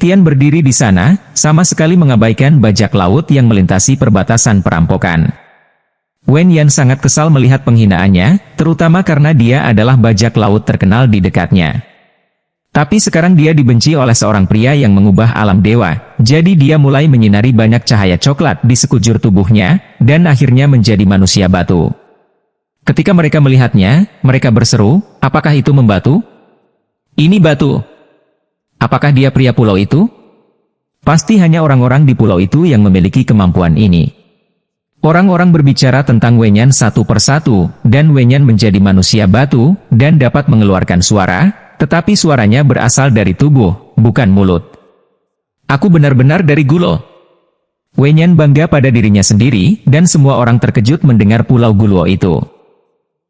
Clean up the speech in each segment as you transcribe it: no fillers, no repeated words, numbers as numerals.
Lin Tian berdiri di sana, sama sekali mengabaikan bajak laut yang melintasi perbatasan perampokan. Wen Yan sangat kesal melihat penghinaannya, terutama karena dia adalah bajak laut terkenal di dekatnya. Tapi sekarang dia dibenci oleh seorang pria yang mengubah alam dewa, jadi dia mulai menyinari banyak cahaya coklat di sekujur tubuhnya, dan akhirnya menjadi manusia batu. Ketika mereka melihatnya, mereka berseru, "Apakah itu membatu? Ini batu. Apakah dia pria pulau itu? Pasti hanya orang-orang di pulau itu yang memiliki kemampuan ini." Orang-orang berbicara tentang Wen Yan satu persatu, dan Wen Yan menjadi manusia batu, dan dapat mengeluarkan suara, tetapi suaranya berasal dari tubuh, bukan mulut. "Aku benar-benar dari Gulo." Wen Yan bangga pada dirinya sendiri, dan semua orang terkejut mendengar pulau Gulo itu.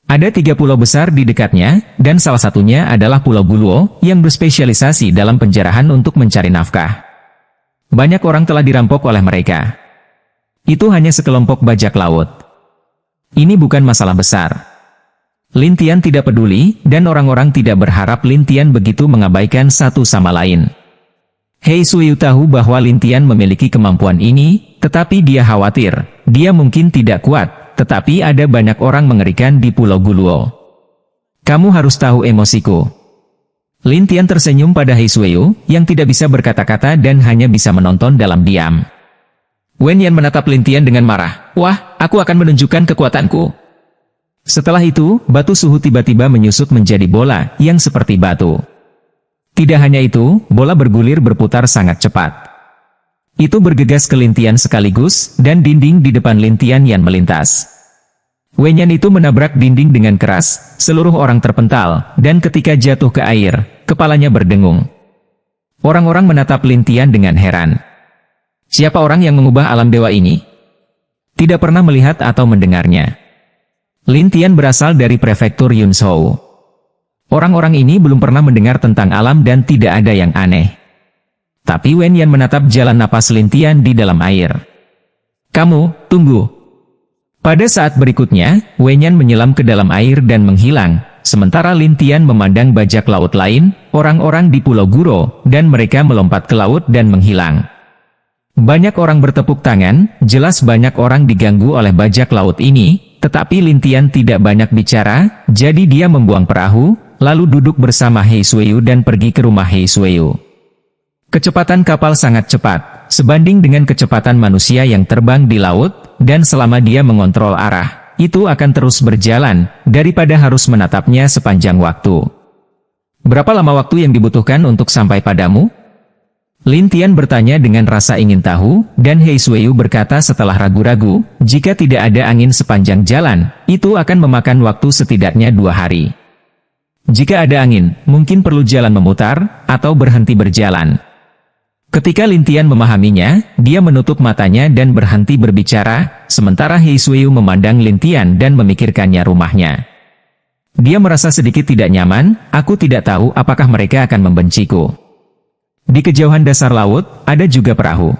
Ada 3 pulau besar di dekatnya, dan salah satunya adalah Pulau Gulo, yang berspesialisasi dalam penjarahan untuk mencari nafkah. Banyak orang telah dirampok oleh mereka. Itu hanya sekelompok bajak laut. Ini bukan masalah besar. Lin Tian tidak peduli, dan orang-orang tidak berharap Lin Tian begitu mengabaikan satu sama lain. Hei Suiyu tahu bahwa Lin Tian memiliki kemampuan ini, tetapi dia khawatir, dia mungkin tidak kuat. Tetapi ada banyak orang mengerikan di Pulau Gulo. "Kamu harus tahu emosiku." Lin Tian tersenyum pada Hei Suiyu, yang tidak bisa berkata-kata dan hanya bisa menonton dalam diam. Wen Yan menatap Lin Tian dengan marah. "Wah, aku akan menunjukkan kekuatanku." Setelah itu, batu suhu tiba-tiba menyusut menjadi bola, yang seperti batu. Tidak hanya itu, bola bergulir berputar sangat cepat. Itu bergegas ke Lin Tian sekaligus, dan dinding di depan Lin Tian yang melintas. Wen Yan itu menabrak dinding dengan keras, seluruh orang terpental, dan ketika jatuh ke air, kepalanya berdengung. Orang-orang menatap Lin Tian dengan heran. Siapa orang yang mengubah alam dewa ini? Tidak pernah melihat atau mendengarnya. Lin Tian berasal dari prefektur Yunzhou. Orang-orang ini belum pernah mendengar tentang alam dan tidak ada yang aneh. Tapi Wen Yan menatap jalan napas Lin Tian di dalam air. "Kamu, tunggu." Pada saat berikutnya, Wen Yan menyelam ke dalam air dan menghilang, sementara Lin Tian memandang bajak laut lain, orang-orang di Pulau Gulo, dan mereka melompat ke laut dan menghilang. Banyak orang bertepuk tangan, jelas banyak orang diganggu oleh bajak laut ini, tetapi Lin Tian tidak banyak bicara, jadi dia membuang perahu, lalu duduk bersama Hei Suiyu dan pergi ke rumah Hei Suiyu. Kecepatan kapal sangat cepat, sebanding dengan kecepatan manusia yang terbang di laut, dan selama dia mengontrol arah, itu akan terus berjalan, daripada harus menatapnya sepanjang waktu. "Berapa lama waktu yang dibutuhkan untuk sampai padamu?" Lin Tian bertanya dengan rasa ingin tahu, dan Hei Suiyu berkata setelah ragu-ragu, "Jika tidak ada angin sepanjang jalan, itu akan memakan waktu setidaknya 2 hari. Jika ada angin, mungkin perlu jalan memutar, atau berhenti berjalan." Ketika Lin Tian memahaminya, dia menutup matanya dan berhenti berbicara, sementara Hei Suiyu memandang Lin Tian dan memikirkannya rumahnya. Dia merasa sedikit tidak nyaman, "Aku tidak tahu apakah mereka akan membenciku." Di kejauhan dasar laut, ada juga perahu.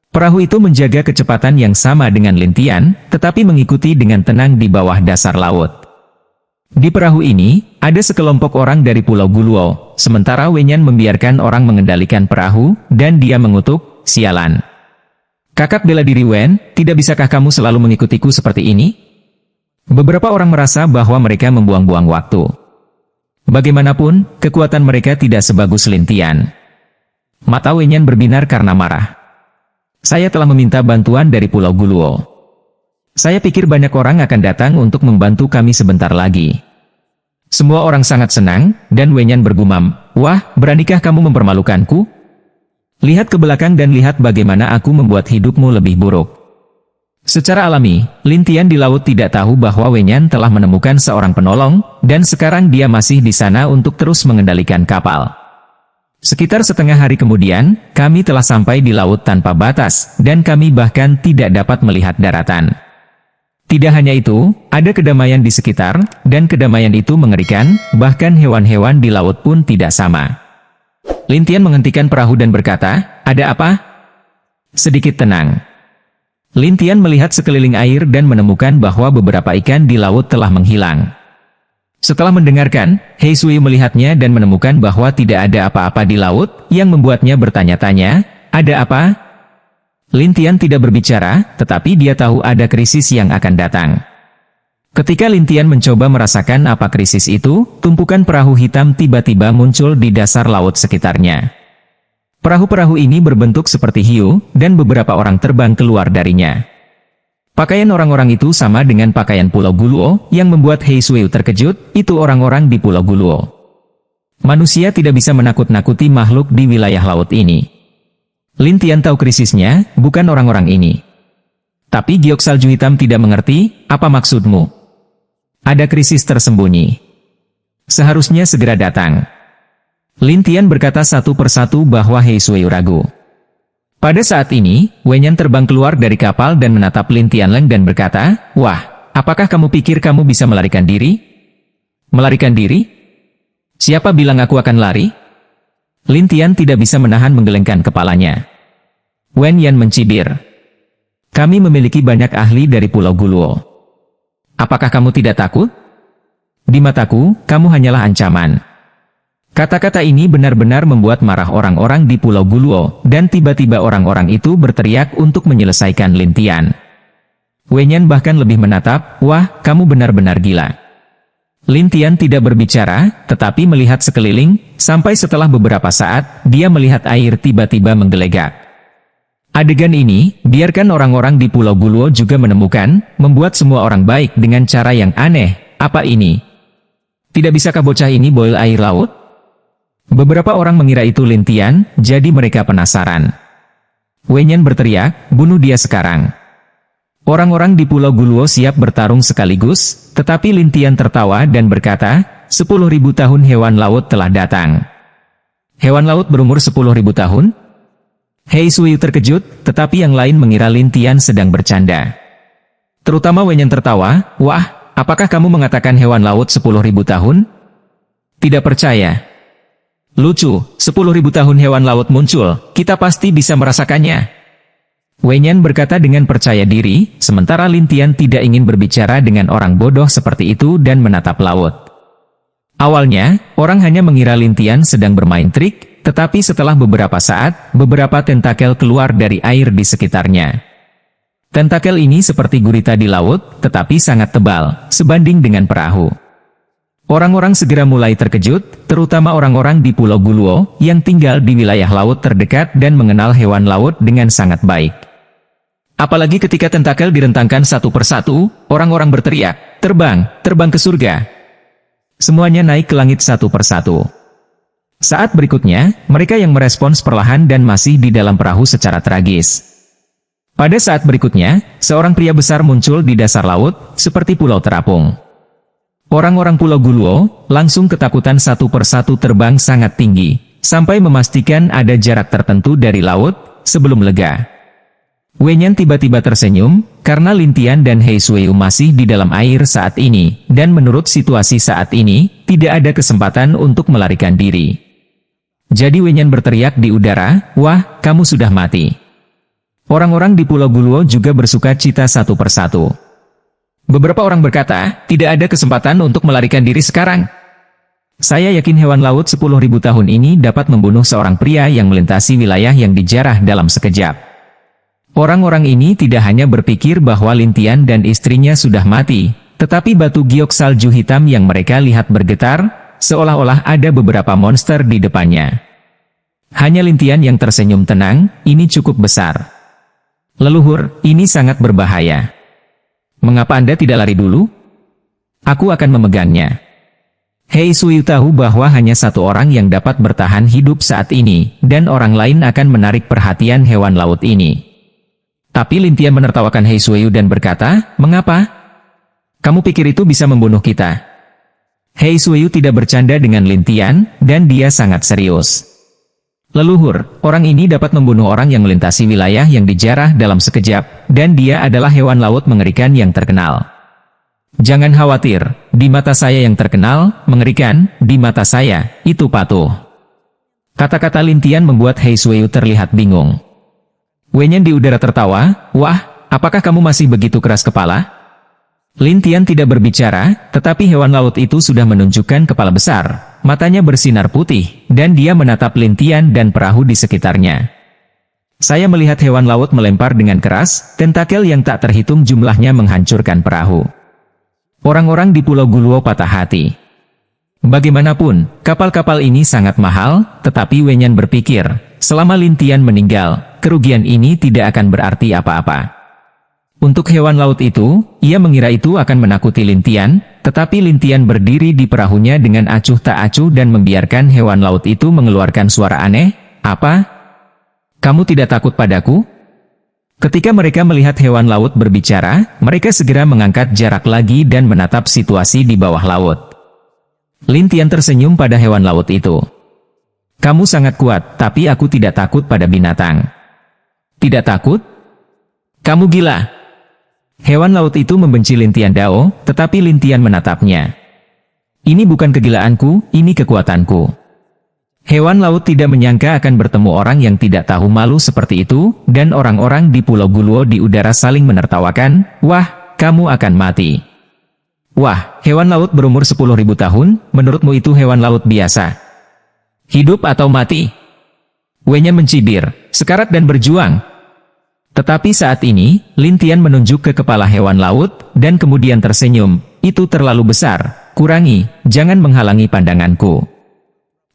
Perahu itu menjaga kecepatan yang sama dengan Lin Tian, tetapi mengikuti dengan tenang di bawah dasar laut. Di perahu ini, ada sekelompok orang dari Pulau Gulo, sementara Wen Yan membiarkan orang mengendalikan perahu, dan dia mengutuk, "Sialan. Kakak bela diri Wen, tidak bisakah kamu selalu mengikutiku seperti ini?" Beberapa orang merasa bahwa mereka membuang-buang waktu. Bagaimanapun, kekuatan mereka tidak sebagus Lin Tian. Mata Wen Yan berbinar karena marah. "Saya telah meminta bantuan dari Pulau Gulo. Saya pikir banyak orang akan datang untuk membantu kami sebentar lagi." Semua orang sangat senang, dan Wen Yan bergumam, "Wah, beranikah kamu mempermalukanku? Lihat ke belakang dan lihat bagaimana aku membuat hidupmu lebih buruk." Secara alami, Lin Tian di laut tidak tahu bahwa Wen Yan telah menemukan seorang penolong, dan sekarang dia masih di sana untuk terus mengendalikan kapal. Sekitar setengah hari kemudian, kami telah sampai di laut tanpa batas, dan kami bahkan tidak dapat melihat daratan. Tidak hanya itu, ada kedamaian di sekitar, dan kedamaian itu mengerikan, bahkan hewan-hewan di laut pun tidak sama. Lin Tian menghentikan perahu dan berkata, "Ada apa?" Sedikit tenang. Lin Tian melihat sekeliling air dan menemukan bahwa beberapa ikan di laut telah menghilang. Setelah mendengarkan, Hei Sui melihatnya dan menemukan bahwa tidak ada apa-apa di laut, yang membuatnya bertanya-tanya, ada apa? Lin Tian tidak berbicara, tetapi dia tahu ada krisis yang akan datang. Ketika Lin Tian mencoba merasakan apa krisis itu, tumpukan perahu hitam tiba-tiba muncul di dasar laut sekitarnya. Perahu-perahu ini berbentuk seperti hiu, dan beberapa orang terbang keluar darinya. Pakaian orang-orang itu sama dengan pakaian Pulau Guluo, yang membuat Hei Sui terkejut, itu orang-orang di Pulau Guluo. Manusia tidak bisa menakut-nakuti makhluk di wilayah laut ini. Lin Tian tahu krisisnya, bukan orang-orang ini. Tapi giok salju hitam tidak mengerti, apa maksudmu? Ada krisis tersembunyi. Seharusnya segera datang. Lin Tian berkata satu persatu bahwa Hei Sui ragu. Pada saat ini, Wenyan terbang keluar dari kapal dan menatap Lin Tianleng dan berkata, wah, apakah kamu pikir kamu bisa melarikan diri? Melarikan diri? Siapa bilang aku akan lari? Lin Tian tidak bisa menahan menggelengkan kepalanya. Wen Yan mencibir. Kami memiliki banyak ahli dari Pulau Guluo. Apakah kamu tidak takut? Di mataku, kamu hanyalah ancaman. Kata-kata ini benar-benar membuat marah orang-orang di Pulau Guluo, dan tiba-tiba orang-orang itu berteriak untuk menyelesaikan Lin Tian. Wen Yan bahkan lebih menatap, wah, kamu benar-benar gila. Lin Tian tidak berbicara, tetapi melihat sekeliling, sampai setelah beberapa saat, dia melihat air tiba-tiba menggelegak. Adegan ini, biarkan orang-orang di Pulau Guluo juga menemukan, membuat semua orang baik dengan cara yang aneh. Apa ini? Tidak bisakah bocah ini boil air laut? Beberapa orang mengira itu Lin Tian, jadi mereka penasaran. Wen Yan berteriak, bunuh dia sekarang. Orang-orang di Pulau Guluo siap bertarung sekaligus, tetapi Lin Tian tertawa dan berkata, 10.000 tahun hewan laut telah datang. Hewan laut berumur 10.000 tahun? Hei Sui terkejut, tetapi yang lain mengira Lin Tian sedang bercanda. Terutama Wen Yan tertawa, wah, apakah kamu mengatakan hewan laut 10.000 tahun? Tidak percaya. Lucu, 10.000 tahun hewan laut muncul, kita pasti bisa merasakannya. Wen Yan berkata dengan percaya diri, sementara Lin Tian tidak ingin berbicara dengan orang bodoh seperti itu dan menatap laut. Awalnya, orang hanya mengira Lin Tian sedang bermain trik, tetapi setelah beberapa saat, beberapa tentakel keluar dari air di sekitarnya. Tentakel ini seperti gurita di laut, tetapi sangat tebal, sebanding dengan perahu. Orang-orang segera mulai terkejut, terutama orang-orang di Pulau Guluo, yang tinggal di wilayah laut terdekat dan mengenal hewan laut dengan sangat baik. Apalagi ketika tentakel direntangkan satu persatu, orang-orang berteriak, terbang, terbang ke surga. Semuanya naik ke langit satu persatu. Saat berikutnya, mereka yang merespons perlahan dan masih di dalam perahu secara tragis. Pada saat berikutnya, seorang pria besar muncul di dasar laut, seperti pulau terapung. Orang-orang Pulau Guluo langsung ketakutan satu persatu terbang sangat tinggi, sampai memastikan ada jarak tertentu dari laut, sebelum lega. Wen Yan tiba-tiba tersenyum, karena Lin Tian dan Hei Sui masih di dalam air saat ini, dan menurut situasi saat ini, tidak ada kesempatan untuk melarikan diri. Jadi Wen Yan berteriak di udara, wah, kamu sudah mati. Orang-orang di Pulau Guluo juga bersuka cita satu persatu. Beberapa orang berkata, tidak ada kesempatan untuk melarikan diri sekarang. Saya yakin hewan laut 10.000 tahun ini dapat membunuh seorang pria yang melintasi wilayah yang dijarah dalam sekejap. Orang-orang ini tidak hanya berpikir bahwa Lin Tian dan istrinya sudah mati, tetapi batu giok salju hitam yang mereka lihat bergetar, seolah-olah ada beberapa monster di depannya. Hanya Lin Tian yang tersenyum tenang, ini cukup besar. Leluhur, ini sangat berbahaya. Mengapa Anda tidak lari dulu? Aku akan memegangnya. Hei Sui tahu bahwa hanya satu orang yang dapat bertahan hidup saat ini, dan orang lain akan menarik perhatian hewan laut ini. Tapi Lin Tian menertawakan Hei Sui dan berkata, mengapa? Kamu pikir itu bisa membunuh kita? Hei Sui tidak bercanda dengan Lin Tian, dan dia sangat serius. Leluhur, orang ini dapat membunuh orang yang melintasi wilayah yang dijarah dalam sekejap, dan dia adalah hewan laut mengerikan yang terkenal. Jangan khawatir, di mata saya yang terkenal, mengerikan, di mata saya, itu patuh. Kata-kata Lin Tian membuat Hei Sui terlihat bingung. Wen Yan di udara tertawa, wah, apakah kamu masih begitu keras kepala? Lin Tian tidak berbicara, tetapi hewan laut itu sudah menunjukkan kepala besar, matanya bersinar putih, dan dia menatap Lin Tian dan perahu di sekitarnya. Saya melihat hewan laut melempar dengan keras, tentakel yang tak terhitung jumlahnya menghancurkan perahu. Orang-orang di Pulau Guluo patah hati. Bagaimanapun, kapal-kapal ini sangat mahal, tetapi Wenyan berpikir, selama Lin Tian meninggal, kerugian ini tidak akan berarti apa-apa. Untuk hewan laut itu, ia mengira itu akan menakuti Lin Tian, tetapi Lin Tian berdiri di perahunya dengan acuh tak acuh dan membiarkan hewan laut itu mengeluarkan suara aneh. Apa? Kamu tidak takut padaku? Ketika mereka melihat hewan laut berbicara, mereka segera mengangkat jarak lagi dan menatap situasi di bawah laut. Lin Tian tersenyum pada hewan laut itu. Kamu sangat kuat, tapi aku tidak takut pada binatang. Tidak takut? Kamu gila. Hewan laut itu membenci Lin Tian Dao, tetapi Lin Tian menatapnya. Ini bukan kegilaanku, ini kekuatanku. Hewan laut tidak menyangka akan bertemu orang yang tidak tahu malu seperti itu, dan orang-orang di Pulau Guluo di udara saling menertawakan. Wah, kamu akan mati. Wah, hewan laut berumur 10.000 tahun, menurutmu itu hewan laut biasa? Hidup atau mati? Wenyan mencibir, sekarat dan berjuang. Tetapi saat ini, Lin Tian menunjuk ke kepala hewan laut, dan kemudian tersenyum. Itu terlalu besar, kurangi, jangan menghalangi pandanganku.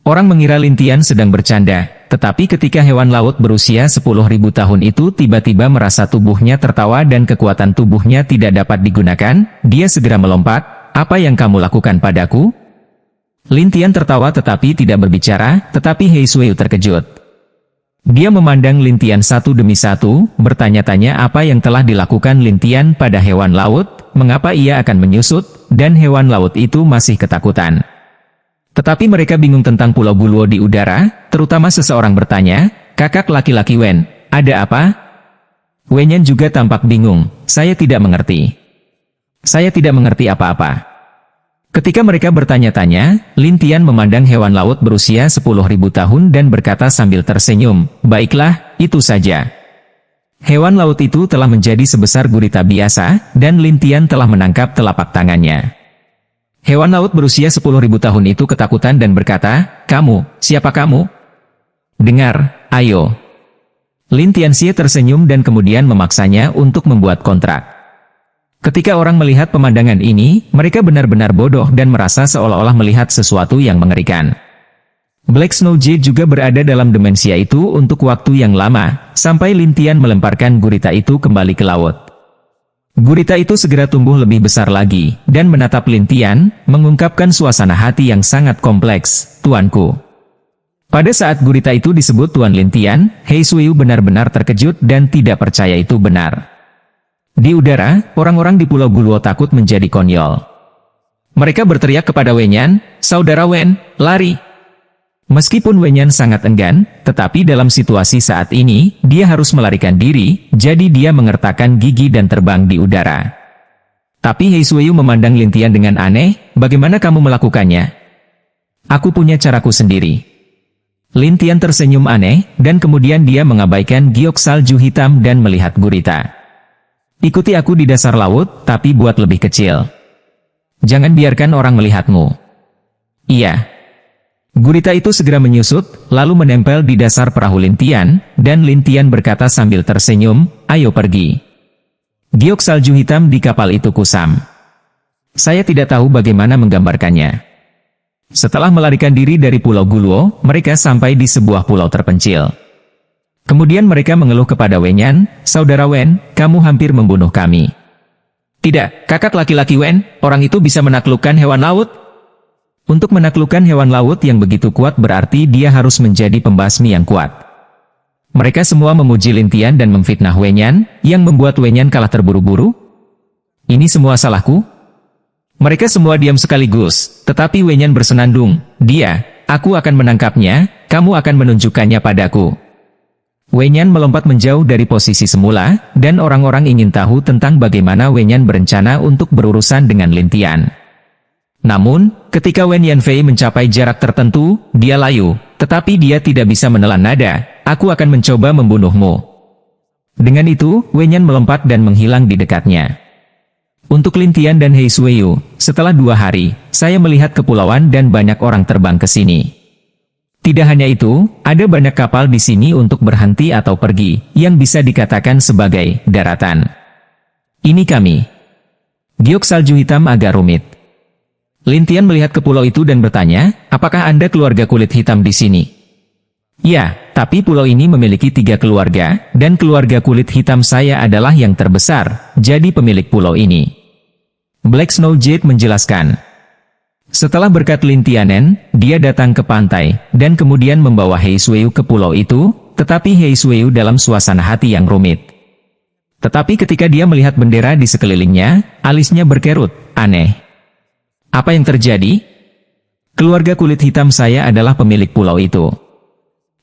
Orang mengira Lin Tian sedang bercanda, tetapi ketika hewan laut berusia 10.000 tahun itu tiba-tiba merasa tubuhnya tertawa dan kekuatan tubuhnya tidak dapat digunakan, dia segera melompat. Apa yang kamu lakukan padaku? Lin Tian tertawa tetapi tidak berbicara, tetapi Hei Suiyu terkejut. Dia memandang Lin Tian satu demi satu, bertanya-tanya apa yang telah dilakukan Lin Tian pada hewan laut, mengapa ia akan menyusut, dan hewan laut itu masih ketakutan. Tetapi mereka bingung tentang Pulau Guluo di udara, terutama seseorang bertanya, kakak laki-laki Wen, ada apa? Wenyan juga tampak bingung, saya tidak mengerti. Saya tidak mengerti apa-apa. Ketika mereka bertanya-tanya, Lin Tian memandang hewan laut berusia 10.000 tahun dan berkata sambil tersenyum, baiklah, itu saja. Hewan laut itu telah menjadi sebesar gurita biasa, dan Lin Tian telah menangkap telapak tangannya. Hewan laut berusia 10.000 tahun itu ketakutan dan berkata, kamu, siapa kamu? Dengar, ayo. Lin Tianxie tersenyum dan kemudian memaksanya untuk membuat kontrak. Ketika orang melihat pemandangan ini, mereka benar-benar bodoh dan merasa seolah-olah melihat sesuatu yang mengerikan. Black Snow Jade juga berada dalam demensia itu untuk waktu yang lama, sampai Lin Tian melemparkan gurita itu kembali ke laut. Gurita itu segera tumbuh lebih besar lagi, dan menatap Lin Tian, mengungkapkan suasana hati yang sangat kompleks, tuanku. Pada saat gurita itu disebut Tuan Lin Tian, Hei Suiyu benar-benar terkejut dan tidak percaya itu benar. Di udara, orang-orang di Pulau Guluo takut menjadi konyol. Mereka berteriak kepada Wenyan, saudara Wen, lari. Meskipun Wenyan sangat enggan, tetapi dalam situasi saat ini, dia harus melarikan diri, jadi dia mengertakkan gigi dan terbang di udara. Tapi Hei Suiyu memandang Lin Tian dengan aneh, bagaimana kamu melakukannya? Aku punya caraku sendiri. Lin Tian tersenyum aneh, dan kemudian dia mengabaikan giok salju hitam dan melihat gurita. Ikuti aku di dasar laut, tapi buat lebih kecil. Jangan biarkan orang melihatmu. Iya. Gurita itu segera menyusut, lalu menempel di dasar perahu Lin Tian, dan Lin Tian berkata sambil tersenyum, ayo pergi. Giok salju hitam di kapal itu kusam. Saya tidak tahu bagaimana menggambarkannya. Setelah melarikan diri dari Pulau Guluo, mereka sampai di sebuah pulau terpencil. Kemudian mereka mengeluh kepada Wenyan, saudara Wen, kamu hampir membunuh kami. Tidak, kakak laki-laki Wen, orang itu bisa menaklukkan hewan laut. Untuk menaklukkan hewan laut yang begitu kuat berarti dia harus menjadi pembasmi yang kuat. Mereka semua memuji Lin Tian dan memfitnah Wenyan, yang membuat Wenyan kalah terburu-buru. Ini semua salahku? Mereka semua diam sekaligus, tetapi Wenyan bersenandung, aku akan menangkapnya, kamu akan menunjukkannya padaku. Wenyan melompat menjauh dari posisi semula, dan orang-orang ingin tahu tentang bagaimana Wenyan berencana untuk berurusan dengan Lin Tian. Namun, ketika Wen Yanfei mencapai jarak tertentu, dia layu, tetapi dia tidak bisa menelan nada, aku akan mencoba membunuhmu. Dengan itu, Wenyan melompat dan menghilang di dekatnya. Untuk Lin Tian dan Hei Suiyu, setelah 2 hari, saya melihat kepulauan dan banyak orang terbang ke sini. Tidak hanya itu, ada banyak kapal di sini untuk berhenti atau pergi, yang bisa dikatakan sebagai daratan. Ini kami. Giok salju hitam agak rumit. Lin Tian melihat ke pulau itu dan bertanya, apakah Anda keluarga kulit hitam di sini? Ya, tapi pulau ini memiliki 3 keluarga, dan keluarga kulit hitam saya adalah yang terbesar, jadi pemilik pulau ini. Black Snow Jade menjelaskan. Setelah berkat Lin Tianen, dia datang ke pantai, dan kemudian membawa Hei Suiyu ke pulau itu, tetapi Hei Suiyu dalam suasana hati yang rumit. Tetapi ketika dia melihat bendera di sekelilingnya, alisnya berkerut, aneh. Apa yang terjadi? Keluarga kulit hitam saya adalah pemilik pulau itu.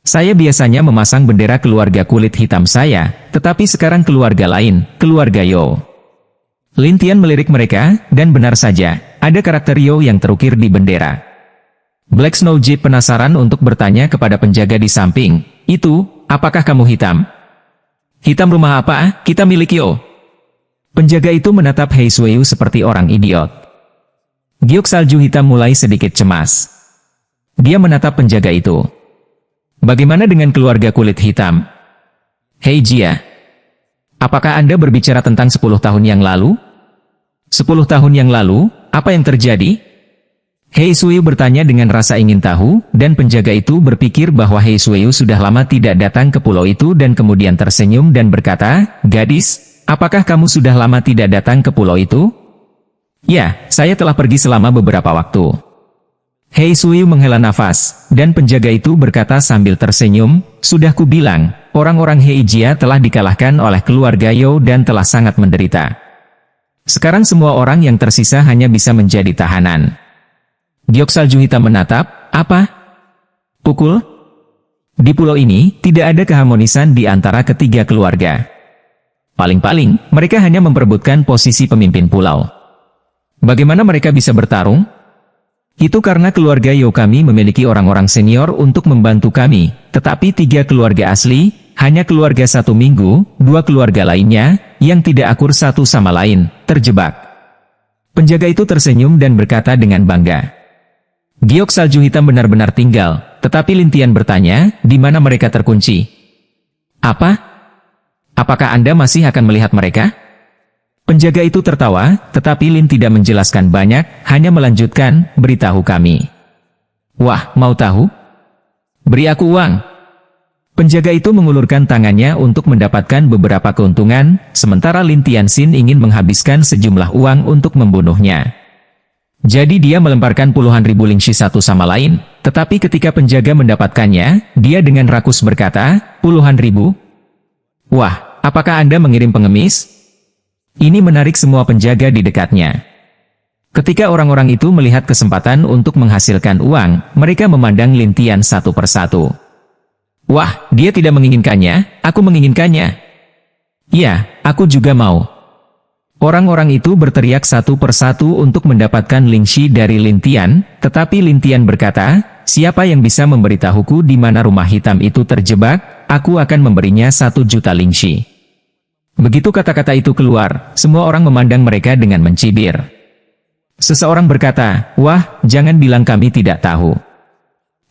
Saya biasanya memasang bendera keluarga kulit hitam saya, tetapi sekarang keluarga lain, keluarga Yo. Lin Tian melirik mereka, dan benar saja, ada karakter Yo yang terukir di bendera. Black Snow Jade penasaran untuk bertanya kepada penjaga di samping, itu, apakah kamu hitam? Hitam rumah apa? Kita milik Yo. Penjaga itu menatap Hei Suiyu seperti orang idiot. Giok salju hitam mulai sedikit cemas. Dia menatap penjaga itu. Bagaimana dengan keluarga kulit hitam? Hei Jia, apakah Anda berbicara tentang 10 tahun yang lalu? 10 tahun yang lalu, apa yang terjadi? Hei Suiyu bertanya dengan rasa ingin tahu, dan penjaga itu berpikir bahwa Hei Suiyu sudah lama tidak datang ke pulau itu dan kemudian tersenyum dan berkata, gadis, apakah kamu sudah lama tidak datang ke pulau itu? Ya, saya telah pergi selama beberapa waktu. Hei Suiyu menghela nafas, dan penjaga itu berkata sambil tersenyum, sudah kubilang, orang-orang Hei Jia telah dikalahkan oleh keluarga Yo dan telah sangat menderita. Sekarang semua orang yang tersisa hanya bisa menjadi tahanan. Giok salju hitam menatap, apa? Pukul? Di pulau ini, tidak ada keharmonisan di antara ketiga keluarga. Paling-paling, mereka hanya memperebutkan posisi pemimpin pulau. Bagaimana mereka bisa bertarung? Itu karena keluarga Yo kami memiliki orang-orang senior untuk membantu kami, tetapi 3 keluarga asli, hanya keluarga 1 minggu, 2 keluarga lainnya, yang tidak akur satu sama lain, terjebak. Penjaga itu tersenyum dan berkata dengan bangga. Giok salju hitam benar-benar tinggal, tetapi Lin Tian bertanya, di mana mereka terkunci? Apa? Apakah Anda masih akan melihat mereka? Penjaga itu tertawa, tetapi Lin tidak menjelaskan banyak, hanya melanjutkan, beritahu kami. Wah, mau tahu? Beri aku uang. Penjaga itu mengulurkan tangannya untuk mendapatkan beberapa keuntungan, sementara Lin Tianxin ingin menghabiskan sejumlah uang untuk membunuhnya. Jadi dia melemparkan puluhan ribu lingshi satu sama lain, tetapi ketika penjaga mendapatkannya, dia dengan rakus berkata, puluhan ribu? Wah, apakah Anda mengirim pengemis? Ini menarik semua penjaga di dekatnya. Ketika orang-orang itu melihat kesempatan untuk menghasilkan uang, mereka memandang Lin Tian satu persatu. Wah, dia tidak menginginkannya, aku menginginkannya. Ya, aku juga mau. Orang-orang itu berteriak satu persatu untuk mendapatkan lingshi dari Lin Tian, tetapi Lin Tian berkata, siapa yang bisa memberitahuku di mana rumah hitam itu terjebak, aku akan memberinya 1 juta lingshi. Begitu kata-kata itu keluar, semua orang memandang mereka dengan mencibir. Seseorang berkata, wah, jangan bilang kami tidak tahu.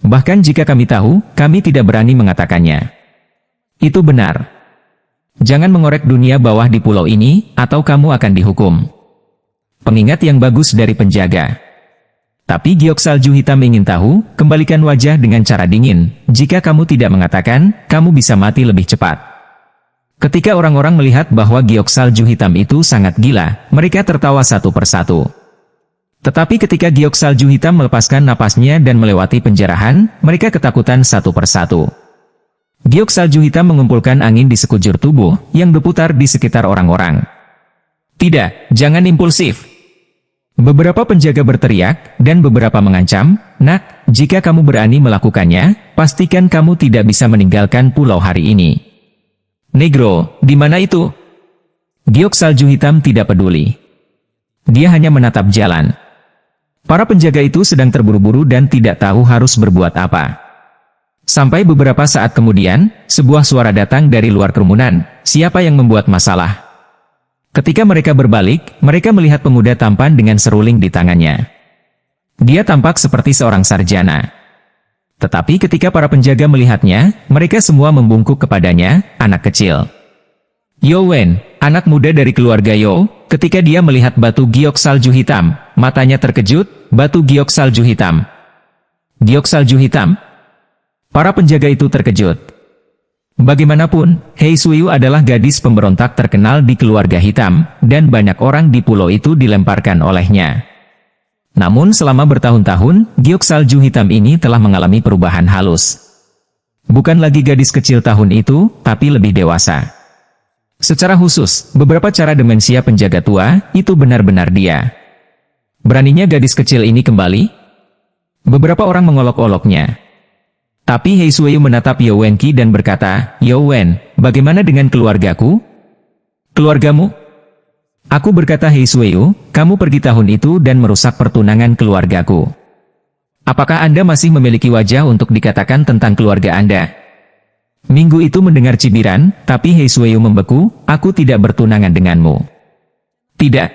Bahkan jika kami tahu, kami tidak berani mengatakannya. Itu benar. Jangan mengorek dunia bawah di pulau ini, atau kamu akan dihukum. Pengingat yang bagus dari penjaga. Tapi Giok salju hitam ingin tahu, kembalikan wajah dengan cara dingin. Jika kamu tidak mengatakan, kamu bisa mati lebih cepat. Ketika orang-orang melihat bahwa Giok salju hitam itu sangat gila, mereka tertawa satu persatu. Tetapi ketika Giok salju hitam melepaskan napasnya dan melewati penjarahan, mereka ketakutan satu persatu. Giok salju hitam mengumpulkan angin di sekujur tubuh, yang berputar di sekitar orang-orang. Tidak, jangan impulsif. Beberapa penjaga berteriak, dan beberapa mengancam, nak, jika kamu berani melakukannya, pastikan kamu tidak bisa meninggalkan pulau hari ini. Negro, di mana itu? Giok salju hitam tidak peduli. Dia hanya menatap jalan. Para penjaga itu sedang terburu-buru dan tidak tahu harus berbuat apa. Sampai beberapa saat kemudian, sebuah suara datang dari luar kerumunan. Siapa yang membuat masalah? Ketika mereka berbalik, mereka melihat pemuda tampan dengan seruling di tangannya. Dia tampak seperti seorang sarjana. Tetapi ketika para penjaga melihatnya, mereka semua membungkuk kepadanya, anak kecil. Yo Wen, anak muda dari keluarga Yo, ketika dia melihat batu giok salju hitam, matanya terkejut, batu giok salju hitam. Giok salju hitam? Para penjaga itu terkejut. Bagaimanapun, Hei Suyu adalah gadis pemberontak terkenal di keluarga hitam, dan banyak orang di pulau itu dilemparkan olehnya. Namun selama bertahun-tahun, giok salju hitam ini telah mengalami perubahan halus. Bukan lagi gadis kecil tahun itu, tapi lebih dewasa. Secara khusus, beberapa cara demensia penjaga tua, itu benar-benar dia. Beraninya gadis kecil ini kembali? Beberapa orang mengolok-oloknya. Tapi Hei Suyu menatap Yo Wen Qi dan berkata, Yo Wen, bagaimana dengan keluargaku? Keluargamu? Aku berkata Hei Suyu, kamu pergi tahun itu dan merusak pertunangan keluargaku. Apakah Anda masih memiliki wajah untuk dikatakan tentang keluarga Anda? Minggu itu mendengar cibiran, tapi Hei Suyu membeku, aku tidak bertunangan denganmu. Tidak.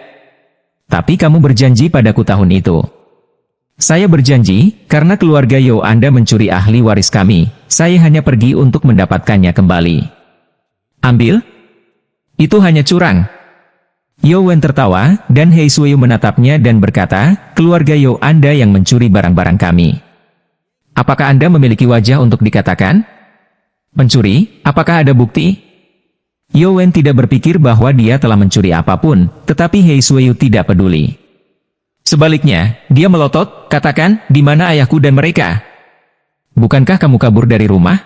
Tapi kamu berjanji padaku tahun itu. Saya berjanji, karena keluarga Yo Anda mencuri ahli waris kami, saya hanya pergi untuk mendapatkannya kembali. Ambil? Itu hanya curang. Yo Wen tertawa, dan Hei Suyu menatapnya dan berkata, keluarga Yo Anda yang mencuri barang-barang kami. Apakah Anda memiliki wajah untuk dikatakan? Pencuri, apakah ada bukti? Yo Wen tidak berpikir bahwa dia telah mencuri apapun, tetapi Hei Suyu tidak peduli. Sebaliknya, dia melotot, katakan, di mana ayahku dan mereka? Bukankah kamu kabur dari rumah?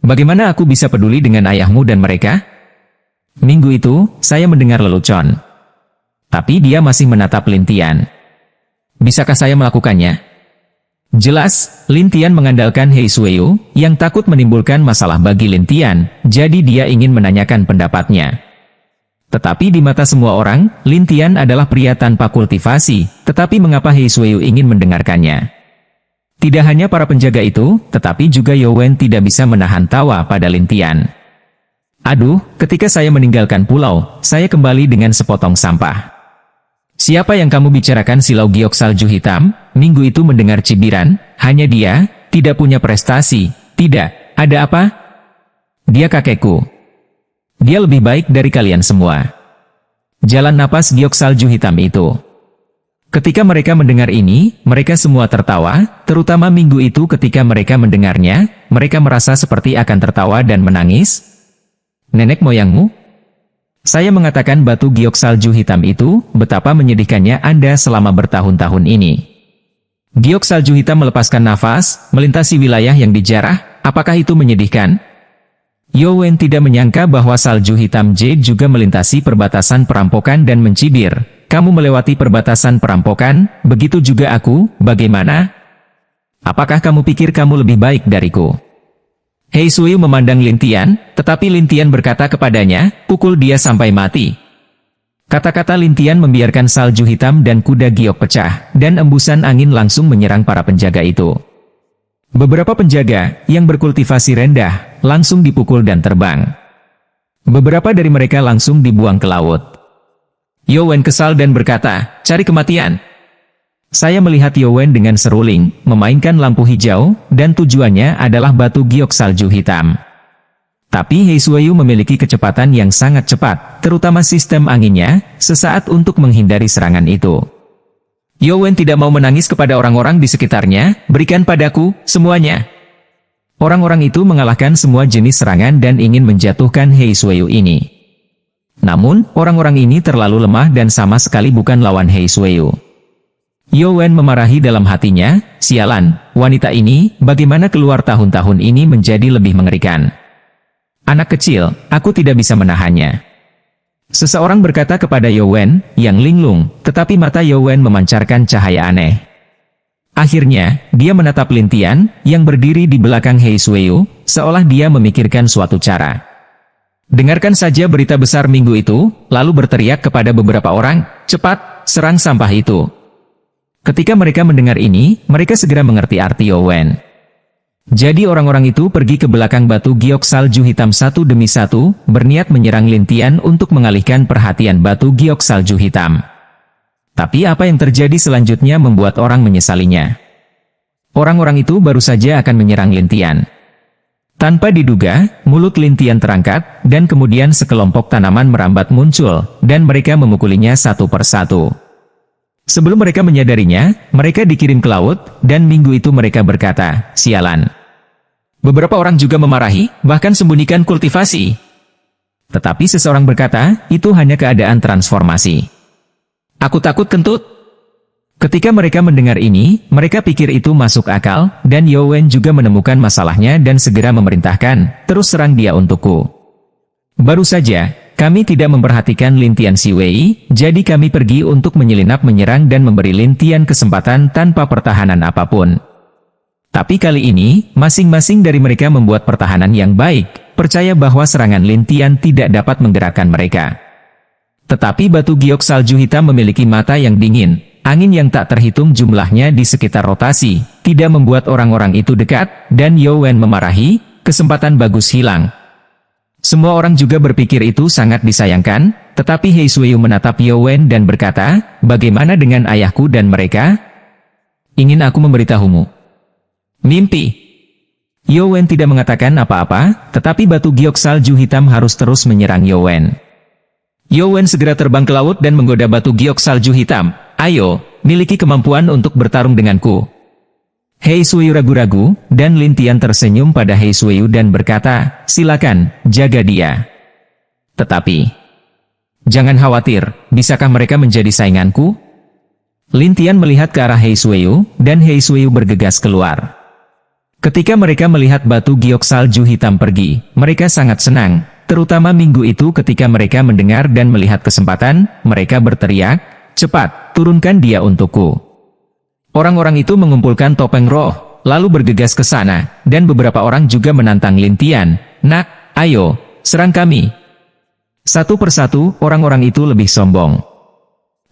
Bagaimana aku bisa peduli dengan ayahmu dan mereka? Minggu itu, saya mendengar lelucon. Tapi dia masih menatap Lin Tian. Bisakah saya melakukannya? Jelas, Lin Tian mengandalkan Hei Suyu, yang takut menimbulkan masalah bagi Lin Tian, jadi dia ingin menanyakan pendapatnya. Tetapi di mata semua orang, Lin Tian adalah pria tanpa kultivasi, tetapi mengapa Hei Suyu ingin mendengarkannya? Tidak hanya para penjaga itu, tetapi juga Yo Wen tidak bisa menahan tawa pada Lin Tian. Aduh, ketika saya meninggalkan pulau, saya kembali dengan sepotong sampah. Siapa yang kamu bicarakan silau giok salju hitam? Minggu itu mendengar cibiran, hanya dia, tidak punya prestasi. Tidak, ada apa? Dia kakekku. Dia lebih baik dari kalian semua. Jalan napas giok salju hitam itu. Ketika mereka mendengar ini, mereka semua tertawa, terutama Minggu itu ketika mereka mendengarnya, mereka merasa seperti akan tertawa dan menangis. Nenek moyangmu? Saya mengatakan batu giok salju hitam itu, betapa menyedihkannya Anda selama bertahun-tahun ini. Giok salju hitam melepaskan nafas, melintasi wilayah yang dijarah, apakah itu menyedihkan? Yo Wen tidak menyangka bahwa salju hitam Jade juga melintasi perbatasan perampokan dan mencibir. Kamu melewati perbatasan perampokan, begitu juga aku, bagaimana? Apakah kamu pikir kamu lebih baik dariku? Hei Suyu memandang Lin Tian, tetapi Lin Tian berkata kepadanya, pukul dia sampai mati. Kata-kata Lin Tian membiarkan salju hitam dan kuda giok pecah, dan embusan angin langsung menyerang para penjaga itu. Beberapa penjaga, yang berkultivasi rendah, langsung dipukul dan terbang. Beberapa dari mereka langsung dibuang ke laut. Yo Wen kesal dan berkata, cari kematian. Saya melihat Yo Wen dengan seruling, memainkan lampu hijau, dan tujuannya adalah batu giok salju hitam. Tapi Hei Suyu memiliki kecepatan yang sangat cepat, terutama sistem anginnya, sesaat untuk menghindari serangan itu. Yo Wen tidak mau menangis kepada orang-orang di sekitarnya, berikan padaku, semuanya. Orang-orang itu mengalahkan semua jenis serangan dan ingin menjatuhkan Hei Suyu ini. Namun, orang-orang ini terlalu lemah dan sama sekali bukan lawan Hei Suyu. Yo Wen memarahi dalam hatinya, sialan, wanita ini, bagaimana keluar tahun-tahun ini menjadi lebih mengerikan. Anak kecil, aku tidak bisa menahannya. Seseorang berkata kepada Yo Wen, yang linglung, tetapi mata Yo Wen memancarkan cahaya aneh. Akhirnya, dia menatap Lin Tian, yang berdiri di belakang Hei Suyu, seolah dia memikirkan suatu cara. Dengarkan saja berita besar minggu itu, lalu berteriak kepada beberapa orang, cepat, serang sampah itu. Ketika mereka mendengar ini, mereka segera mengerti arti Yo Wen. Jadi orang-orang itu pergi ke belakang batu giok salju hitam satu demi satu, berniat menyerang Lin Tian untuk mengalihkan perhatian batu giok salju hitam. Tapi apa yang terjadi selanjutnya membuat orang menyesalinya. Orang-orang itu baru saja akan menyerang Lin Tian. Tanpa diduga, mulut Lin Tian terangkat, dan kemudian sekelompok tanaman merambat muncul, dan mereka memukulinya satu persatu. Sebelum mereka menyadarinya, mereka dikirim ke laut, dan minggu itu mereka berkata, "Sialan." Beberapa orang juga memarahi, bahkan sembunyikan kultivasi. Tetapi seseorang berkata, itu hanya keadaan transformasi. "Aku takut kentut." Ketika mereka mendengar ini, mereka pikir itu masuk akal, dan Yowen juga menemukan masalahnya dan segera memerintahkan, "Terus serang dia untukku." Baru saja, kami tidak memperhatikan Lin Tian Si Wei, jadi kami pergi untuk menyelinap menyerang dan memberi Lin Tian kesempatan tanpa pertahanan apapun. Tapi kali ini, masing-masing dari mereka membuat pertahanan yang baik, percaya bahwa serangan Lin Tian tidak dapat menggerakkan mereka. Tetapi batu giok salju hitam memiliki mata yang dingin. Angin yang tak terhitung jumlahnya di sekitar rotasi, tidak membuat orang-orang itu dekat, dan Yowen memarahi, kesempatan bagus hilang. Semua orang juga berpikir itu sangat disayangkan, tetapi Hei Suiyu menatap Yowen dan berkata, "Bagaimana dengan ayahku dan mereka? Ingin aku memberitahumu." Mimpi. Yowen tidak mengatakan apa-apa, tetapi batu giok salju hitam harus terus menyerang Yowen. Yowen segera terbang ke laut dan menggoda batu giok salju hitam. "Ayo, miliki kemampuan untuk bertarung denganku." Hei Suiyu ragu-ragu, dan Lin Tian tersenyum pada Hei Suiyu dan berkata, "Silakan, jaga dia. Tetapi, jangan khawatir, bisakah mereka menjadi sainganku?" Lin Tian melihat ke arah Hei Suiyu, dan Hei Suiyu bergegas keluar. Ketika mereka melihat batu giok salju hitam pergi, mereka sangat senang, terutama minggu itu ketika mereka mendengar dan melihat kesempatan, mereka berteriak, "Cepat, turunkan dia untukku." Orang-orang itu mengumpulkan topeng roh, lalu bergegas ke sana, dan beberapa orang juga menantang Lin Tian, "Nak, ayo, serang kami." Satu persatu, orang-orang itu lebih sombong.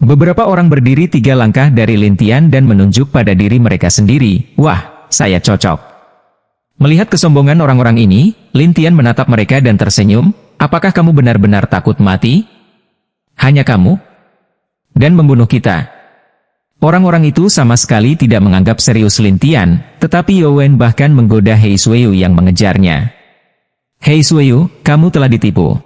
Beberapa orang berdiri 3 langkah dari Lin Tian dan menunjuk pada diri mereka sendiri, "Wah, saya cocok." Melihat kesombongan orang-orang ini, Lin Tian menatap mereka dan tersenyum, "Apakah kamu benar-benar takut mati? Hanya kamu? Dan membunuh kita?" Orang-orang itu sama sekali tidak menganggap serius Lin Tian, tetapi Yowen bahkan menggoda Hei Suiyu yang mengejarnya. "Hei Suiyu, kamu telah ditipu."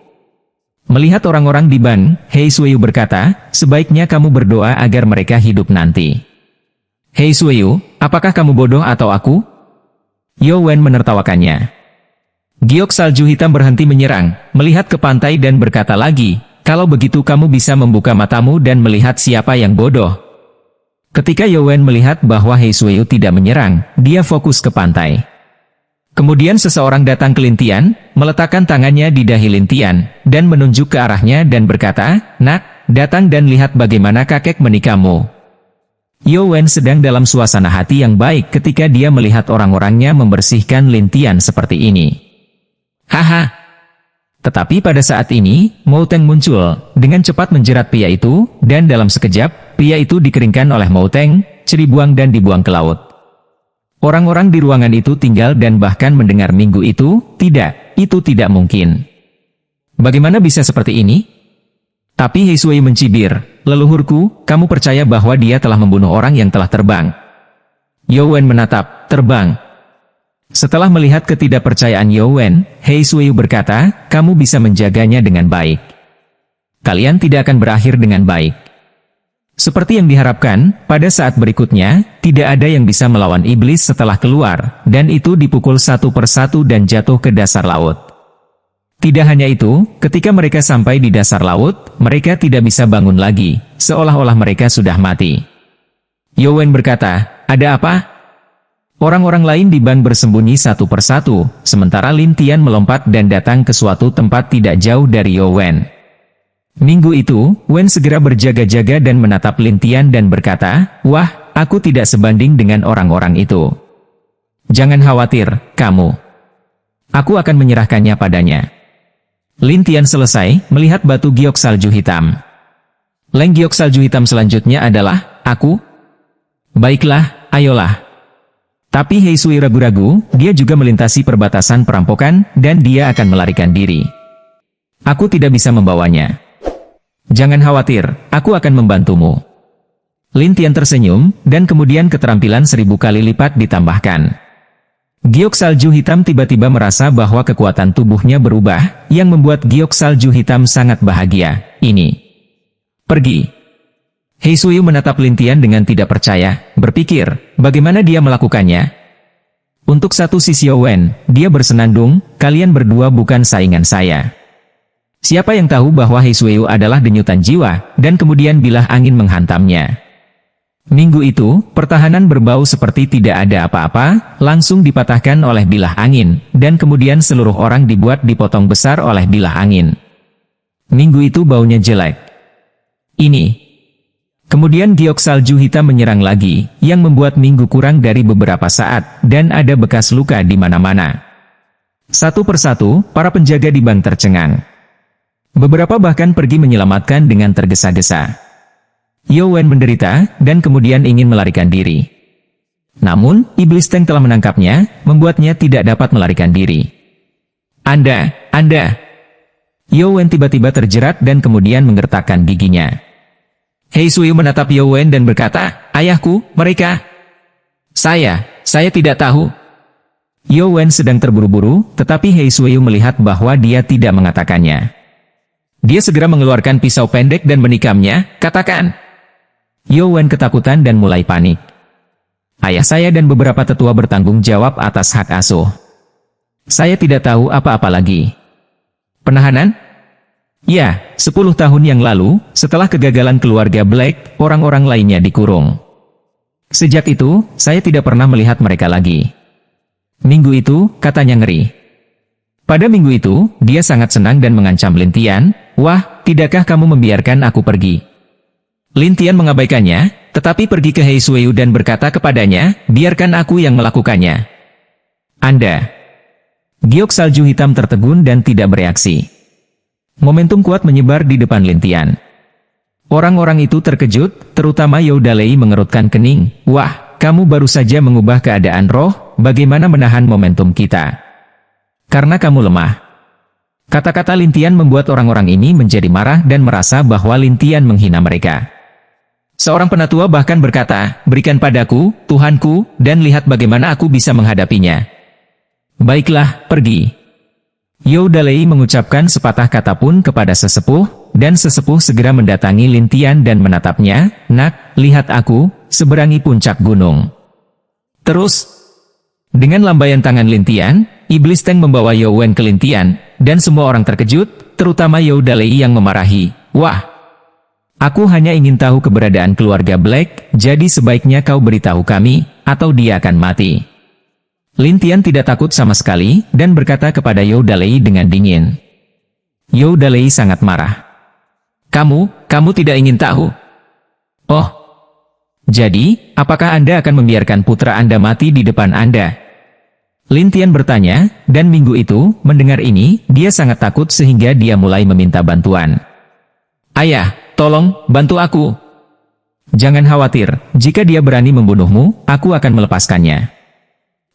Melihat orang-orang di ban, Hei Suiyu berkata, "Sebaiknya kamu berdoa agar mereka hidup nanti." "Hei Suiyu, apakah kamu bodoh atau aku?" Yowen menertawakannya. Giok salju hitam berhenti menyerang, melihat ke pantai dan berkata lagi, "Kalau begitu kamu bisa membuka matamu dan melihat siapa yang bodoh." Ketika Yowen melihat bahwa Hei Suiyu tidak menyerang, dia fokus ke pantai. Kemudian seseorang datang ke Lin Tian, meletakkan tangannya di dahi Lin Tian, dan menunjuk ke arahnya dan berkata, "Nak, datang dan lihat bagaimana kakek menikahmu." Yowen sedang dalam suasana hati yang baik ketika dia melihat orang-orangnya membersihkan Lin Tian seperti ini. Haha. Tetapi pada saat ini, Mou Teng muncul, dengan cepat menjerat pria itu, dan dalam sekejap, pria itu dikeringkan oleh Mou Teng, dibuang dan dibuang ke laut. Orang-orang di ruangan itu tinggal dan bahkan mendengar minggu itu, itu tidak mungkin. Bagaimana bisa seperti ini? Tapi Hei Suiyu mencibir, "Leluhurku, kamu percaya bahwa dia telah membunuh orang yang telah terbang?" Yowen menatap, "Terbang?" Setelah melihat ketidakpercayaan Yowen, Hei Suiyu berkata, "Kamu bisa menjaganya dengan baik. Kalian tidak akan berakhir dengan baik." Seperti yang diharapkan, pada saat berikutnya, tidak ada yang bisa melawan iblis setelah keluar, dan itu dipukul satu persatu dan jatuh ke dasar laut. Tidak hanya itu, ketika mereka sampai di dasar laut, mereka tidak bisa bangun lagi, seolah-olah mereka sudah mati. Yowen berkata, "Ada apa?" Orang-orang lain di ban bersembunyi satu persatu, sementara Lin Tian melompat dan datang ke suatu tempat tidak jauh dari Yowen. Minggu itu, Wen segera berjaga-jaga dan menatap Lin Tian dan berkata, "Wah, aku tidak sebanding dengan orang-orang itu. Jangan khawatir, kamu. Aku akan menyerahkannya padanya." Lin Tian selesai melihat batu giok salju hitam. Leng giok salju hitam selanjutnya adalah, "Aku?" "Baiklah, ayolah." Tapi Hei Sui ragu-ragu, dia juga melintasi perbatasan perampokan, dan dia akan melarikan diri. Aku tidak bisa membawanya. Jangan khawatir, aku akan membantumu. Lin Tian tersenyum, dan kemudian keterampilan 1000 kali lipat ditambahkan. Giok salju hitam tiba-tiba merasa bahwa kekuatan tubuhnya berubah, yang membuat giok salju hitam sangat bahagia. Ini. Pergi. Hei Sui menatap Lin Tian dengan tidak percaya, berpikir, bagaimana dia melakukannya? Untuk satu sisi Wen, dia bersenandung, kalian berdua bukan saingan saya. Siapa yang tahu bahwa Hei Sui adalah denyutan jiwa, dan kemudian bilah angin menghantamnya. Minggu itu, pertahanan berbau seperti tidak ada apa-apa, langsung dipatahkan oleh bilah angin, dan kemudian seluruh orang dibuat dipotong besar oleh bilah angin. Minggu itu baunya jelek. Ini. Kemudian giok salju hitam menyerang lagi, yang membuat Minggu kurang dari beberapa saat, dan ada bekas luka di mana-mana. Satu persatu, para penjaga di bank tercengang. Beberapa bahkan pergi menyelamatkan dengan tergesa-gesa. Yo Wen menderita, dan kemudian ingin melarikan diri. Namun, Iblis Tank telah menangkapnya, membuatnya tidak dapat melarikan diri. Anda! Yo Wen tiba-tiba terjerat dan kemudian menggertakkan giginya. Hei Sui menatap Yo Wen dan berkata, ayahku, mereka. Saya tidak tahu. Yo Wen sedang terburu-buru, tetapi Hei Sui melihat bahwa dia tidak mengatakannya. Dia segera mengeluarkan pisau pendek dan menikamnya, katakan. Yo Wen ketakutan dan mulai panik. Ayah saya dan beberapa tetua bertanggung jawab atas hak asuh. Saya tidak tahu apa-apa lagi. Penahanan? Ya, 10 tahun yang lalu, setelah kegagalan keluarga Black, orang-orang lainnya dikurung. Sejak itu, saya tidak pernah melihat mereka lagi. Minggu itu, katanya ngeri. Pada minggu itu, dia sangat senang dan mengancam Lin Tian, wah, tidakkah kamu membiarkan aku pergi? Lin Tian mengabaikannya, tetapi pergi ke Hei Sui dan berkata kepadanya, biarkan aku yang melakukannya. Anda. Giok salju hitam tertegun dan tidak bereaksi. Momentum kuat menyebar di depan Lin Tian. Orang-orang itu terkejut, terutama You Dalei mengerutkan kening. Wah, kamu baru saja mengubah keadaan roh, bagaimana menahan momentum kita? Karena kamu lemah. Kata-kata Lin Tian membuat orang-orang ini menjadi marah dan merasa bahwa Lin Tian menghina mereka. Seorang penatua bahkan berkata, berikan padaku, Tuhanku, dan lihat bagaimana aku bisa menghadapinya. Baiklah, pergi. You Dalei mengucapkan sepatah kata pun kepada sesepuh, dan sesepuh segera mendatangi Lin Tian dan menatapnya, nak, lihat aku, seberangi puncak gunung. Terus, dengan lambaian tangan Lin Tian, Iblis Tank membawa Yo Wen ke Lin Tian, dan semua orang terkejut, terutama You Dalei yang memarahi, wah, aku hanya ingin tahu keberadaan keluarga Black, jadi sebaiknya kau beritahu kami, atau dia akan mati. Lin Tian tidak takut sama sekali, dan berkata kepada You Dalei dengan dingin. You Dalei sangat marah. Kamu tidak ingin tahu? Oh, jadi, apakah Anda akan membiarkan putra Anda mati di depan Anda? Lin Tian bertanya, dan minggu itu, mendengar ini, dia sangat takut sehingga dia mulai meminta bantuan. Ayah, tolong, bantu aku. Jangan khawatir, jika dia berani membunuhmu, aku akan melepaskannya.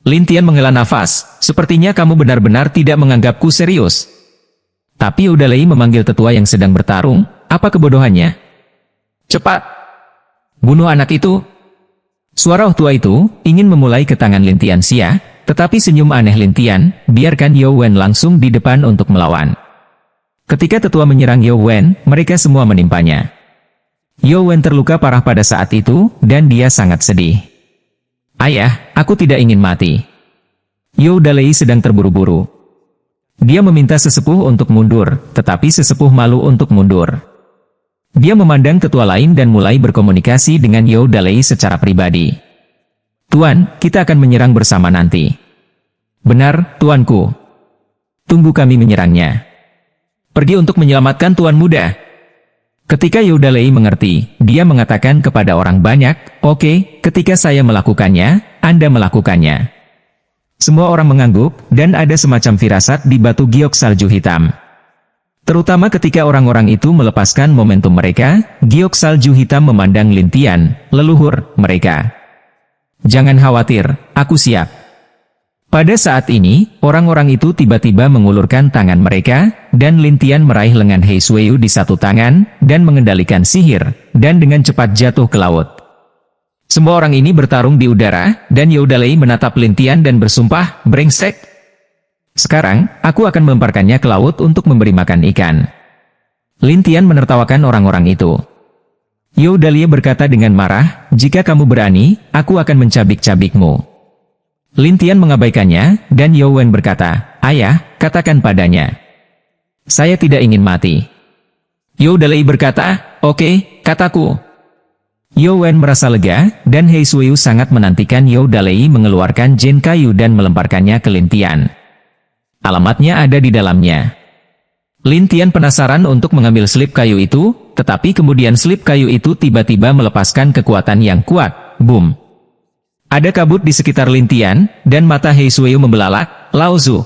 Lin Tian menghela nafas, sepertinya kamu benar-benar tidak menganggapku serius. Tapi You Dalei memanggil tetua yang sedang bertarung, apa kebodohannya? Cepat! Bunuh anak itu! Suara tua itu, ingin memulai ke tangan Lin Tian Xia, tetapi senyum aneh Lin Tian, biarkan Yo Wen langsung di depan untuk melawan. Ketika tetua menyerang Yo Wen, mereka semua menimpanya. Yo Wen terluka parah pada saat itu, dan dia sangat sedih. Ayah, aku tidak ingin mati. You Dalei sedang terburu-buru. Dia meminta sesepuh untuk mundur, tetapi sesepuh malu untuk mundur. Dia memandang tetua lain dan mulai berkomunikasi dengan You Dalei secara pribadi. Tuan, kita akan menyerang bersama nanti. Benar, tuanku. Tunggu kami menyerangnya. Pergi untuk menyelamatkan tuan muda. Ketika You Dalei mengerti, dia mengatakan kepada orang banyak, oke, ketika saya melakukannya, Anda melakukannya. Semua orang mengangguk, dan ada semacam firasat di batu giok salju hitam. Terutama ketika orang-orang itu melepaskan momentum mereka, giok salju hitam memandang Lin Tian, leluhur mereka. Jangan khawatir, aku siap. Pada saat ini, orang-orang itu tiba-tiba mengulurkan tangan mereka, dan Lin Tian meraih lengan He Suiyu di satu tangan, dan mengendalikan sihir, dan dengan cepat jatuh ke laut. Semua orang ini bertarung di udara, dan Yaodalei menatap Lin Tian dan bersumpah, brengsek. Sekarang, aku akan melemparkannya ke laut untuk memberi makan ikan. Lin Tian menertawakan orang-orang itu. Yaodalei berkata dengan marah, jika kamu berani, aku akan mencabik-cabikmu. Lin Tian mengabaikannya, dan Yao Wen berkata, ayah, katakan padanya. Saya tidak ingin mati. Yaodalei berkata, oke, kataku. Yao Wen merasa lega, dan He Suiyu sangat menantikan Yaodalei mengeluarkan jen kayu dan melemparkannya ke Lin Tian. Alamatnya ada di dalamnya. Lin Tian penasaran untuk mengambil slip kayu itu, tetapi kemudian slip kayu itu tiba-tiba melepaskan kekuatan yang kuat. Boom! Ada kabut di sekitar Lin Tian, dan mata He Suiyu membelalak, Lao Zu.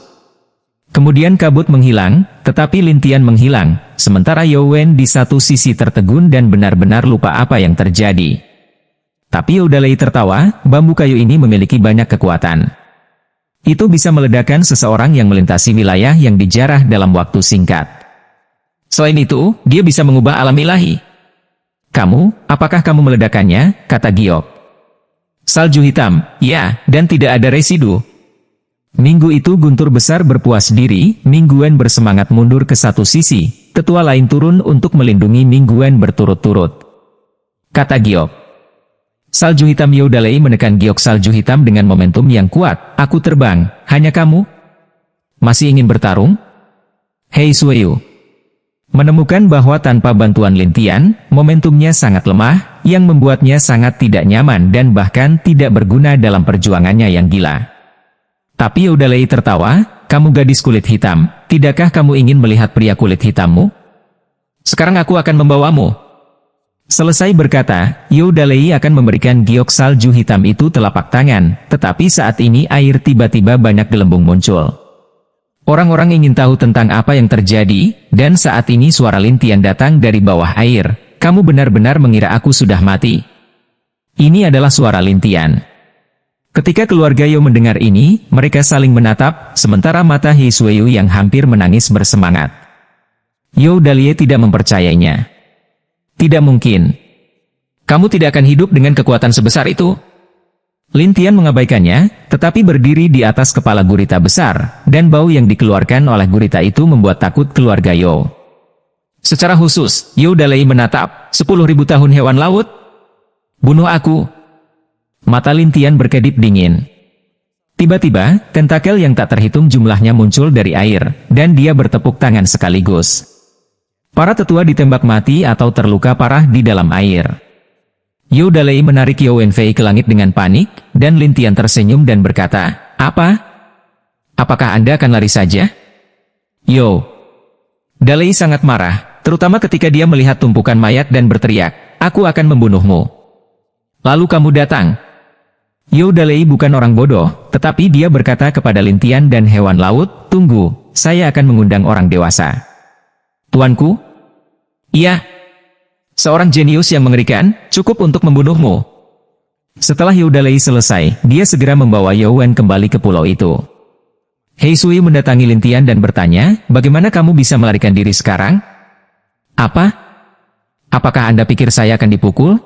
Kemudian kabut menghilang, tetapi Lin Tian menghilang, sementara Yao Wen di satu sisi tertegun dan benar-benar lupa apa yang terjadi. Tapi Yaodalei tertawa, bambu kayu ini memiliki banyak kekuatan. Itu bisa meledakkan seseorang yang melintasi wilayah yang dijarah dalam waktu singkat. Selain itu, dia bisa mengubah alam ilahi. Kamu, apakah kamu meledakkannya? Kata Giok. Salju hitam, ya, dan tidak ada residu. Minggu itu guntur besar berpuas diri, Mingguan bersemangat mundur ke satu sisi, tetua lain turun untuk melindungi Mingguan berturut-turut. Kata Giok. Salju hitam Yaodalei menekan giok salju hitam dengan momentum yang kuat, aku terbang, hanya kamu? Masih ingin bertarung? He Suiyu menemukan bahwa tanpa bantuan Lin Tian, momentumnya sangat lemah, yang membuatnya sangat tidak nyaman dan bahkan tidak berguna dalam perjuangannya yang gila. Tapi Yaodalei tertawa, kamu gadis kulit hitam, tidakkah kamu ingin melihat pria kulit hitammu? Sekarang aku akan membawamu. Selesai berkata, Yaodalei akan memberikan giok salju hitam itu telapak tangan, tetapi saat ini air tiba-tiba banyak gelembung muncul. Orang-orang ingin tahu tentang apa yang terjadi, dan saat ini suara Lin Tian datang dari bawah air. Kamu benar-benar mengira aku sudah mati. Ini adalah suara Lin Tian. Ketika keluarga Yao mendengar ini, mereka saling menatap, sementara mata He Suiyu yang hampir menangis bersemangat. Yaodalei tidak mempercayainya. Tidak mungkin. Kamu tidak akan hidup dengan kekuatan sebesar itu. Lin Tian mengabaikannya, tetapi berdiri di atas kepala gurita besar, dan bau yang dikeluarkan oleh gurita itu membuat takut keluarga Yao. Secara khusus, Yaodalei menatap, 10.000 tahun hewan laut. Bunuh aku. Mata Lin Tian berkedip dingin. Tiba-tiba, tentakel yang tak terhitung jumlahnya muncul dari air, dan dia bertepuk tangan sekaligus. Para tetua ditembak mati atau terluka parah di dalam air. Yaodalei menarik Yao Wenfei ke langit dengan panik, dan Lin Tian tersenyum dan berkata, apa? Apakah Anda akan lari saja? Yaodalei sangat marah, terutama ketika dia melihat tumpukan mayat dan berteriak, aku akan membunuhmu. Lalu kamu datang. Yaodalei bukan orang bodoh, tetapi dia berkata kepada Lin Tian dan hewan laut, tunggu, saya akan mengundang orang dewasa. Tuanku? Iya. Seorang jenius yang mengerikan, cukup untuk membunuhmu. Setelah Yaodalei selesai, dia segera membawa Yao Wen kembali ke pulau itu. He Suiyu mendatangi Lin Tian dan bertanya, bagaimana kamu bisa melarikan diri sekarang? Apa? Apakah Anda pikir saya akan dipukul?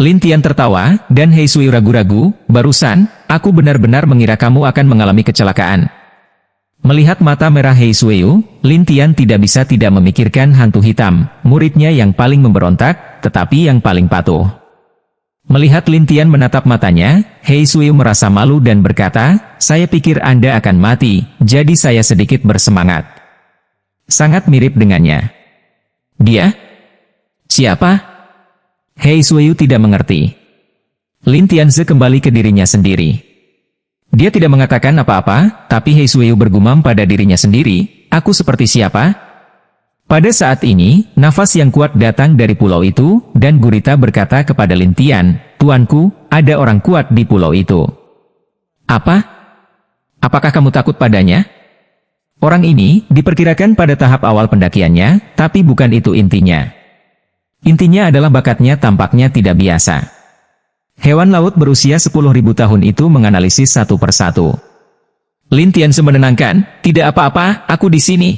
Lin Tian tertawa, dan He Suiyu ragu-ragu, barusan, aku benar-benar mengira kamu akan mengalami kecelakaan. Melihat mata merah He Suiyu, Lin Tian tidak bisa tidak memikirkan hantu hitam, muridnya yang paling memberontak, tetapi yang paling patuh. Melihat Lin Tian menatap matanya, He Suiyu merasa malu dan berkata, saya pikir Anda akan mati, jadi saya sedikit bersemangat. Sangat mirip dengannya. Dia? Siapa? He Suiyu tidak mengerti. Lin Tianze kembali ke dirinya sendiri. Dia tidak mengatakan apa-apa, tapi He Suiyu bergumam pada dirinya sendiri, aku seperti siapa? Pada saat ini, nafas yang kuat datang dari pulau itu, dan gurita berkata kepada Lin Tian, tuanku, ada orang kuat di pulau itu. Apa? Apakah kamu takut padanya? Orang ini diperkirakan pada tahap awal pendakiannya, tapi bukan itu intinya. Intinya adalah bakatnya tampaknya tidak biasa. Hewan laut berusia 10.000 tahun itu menganalisis satu persatu. Lin Tianse menenangkan, tidak apa-apa, aku di sini.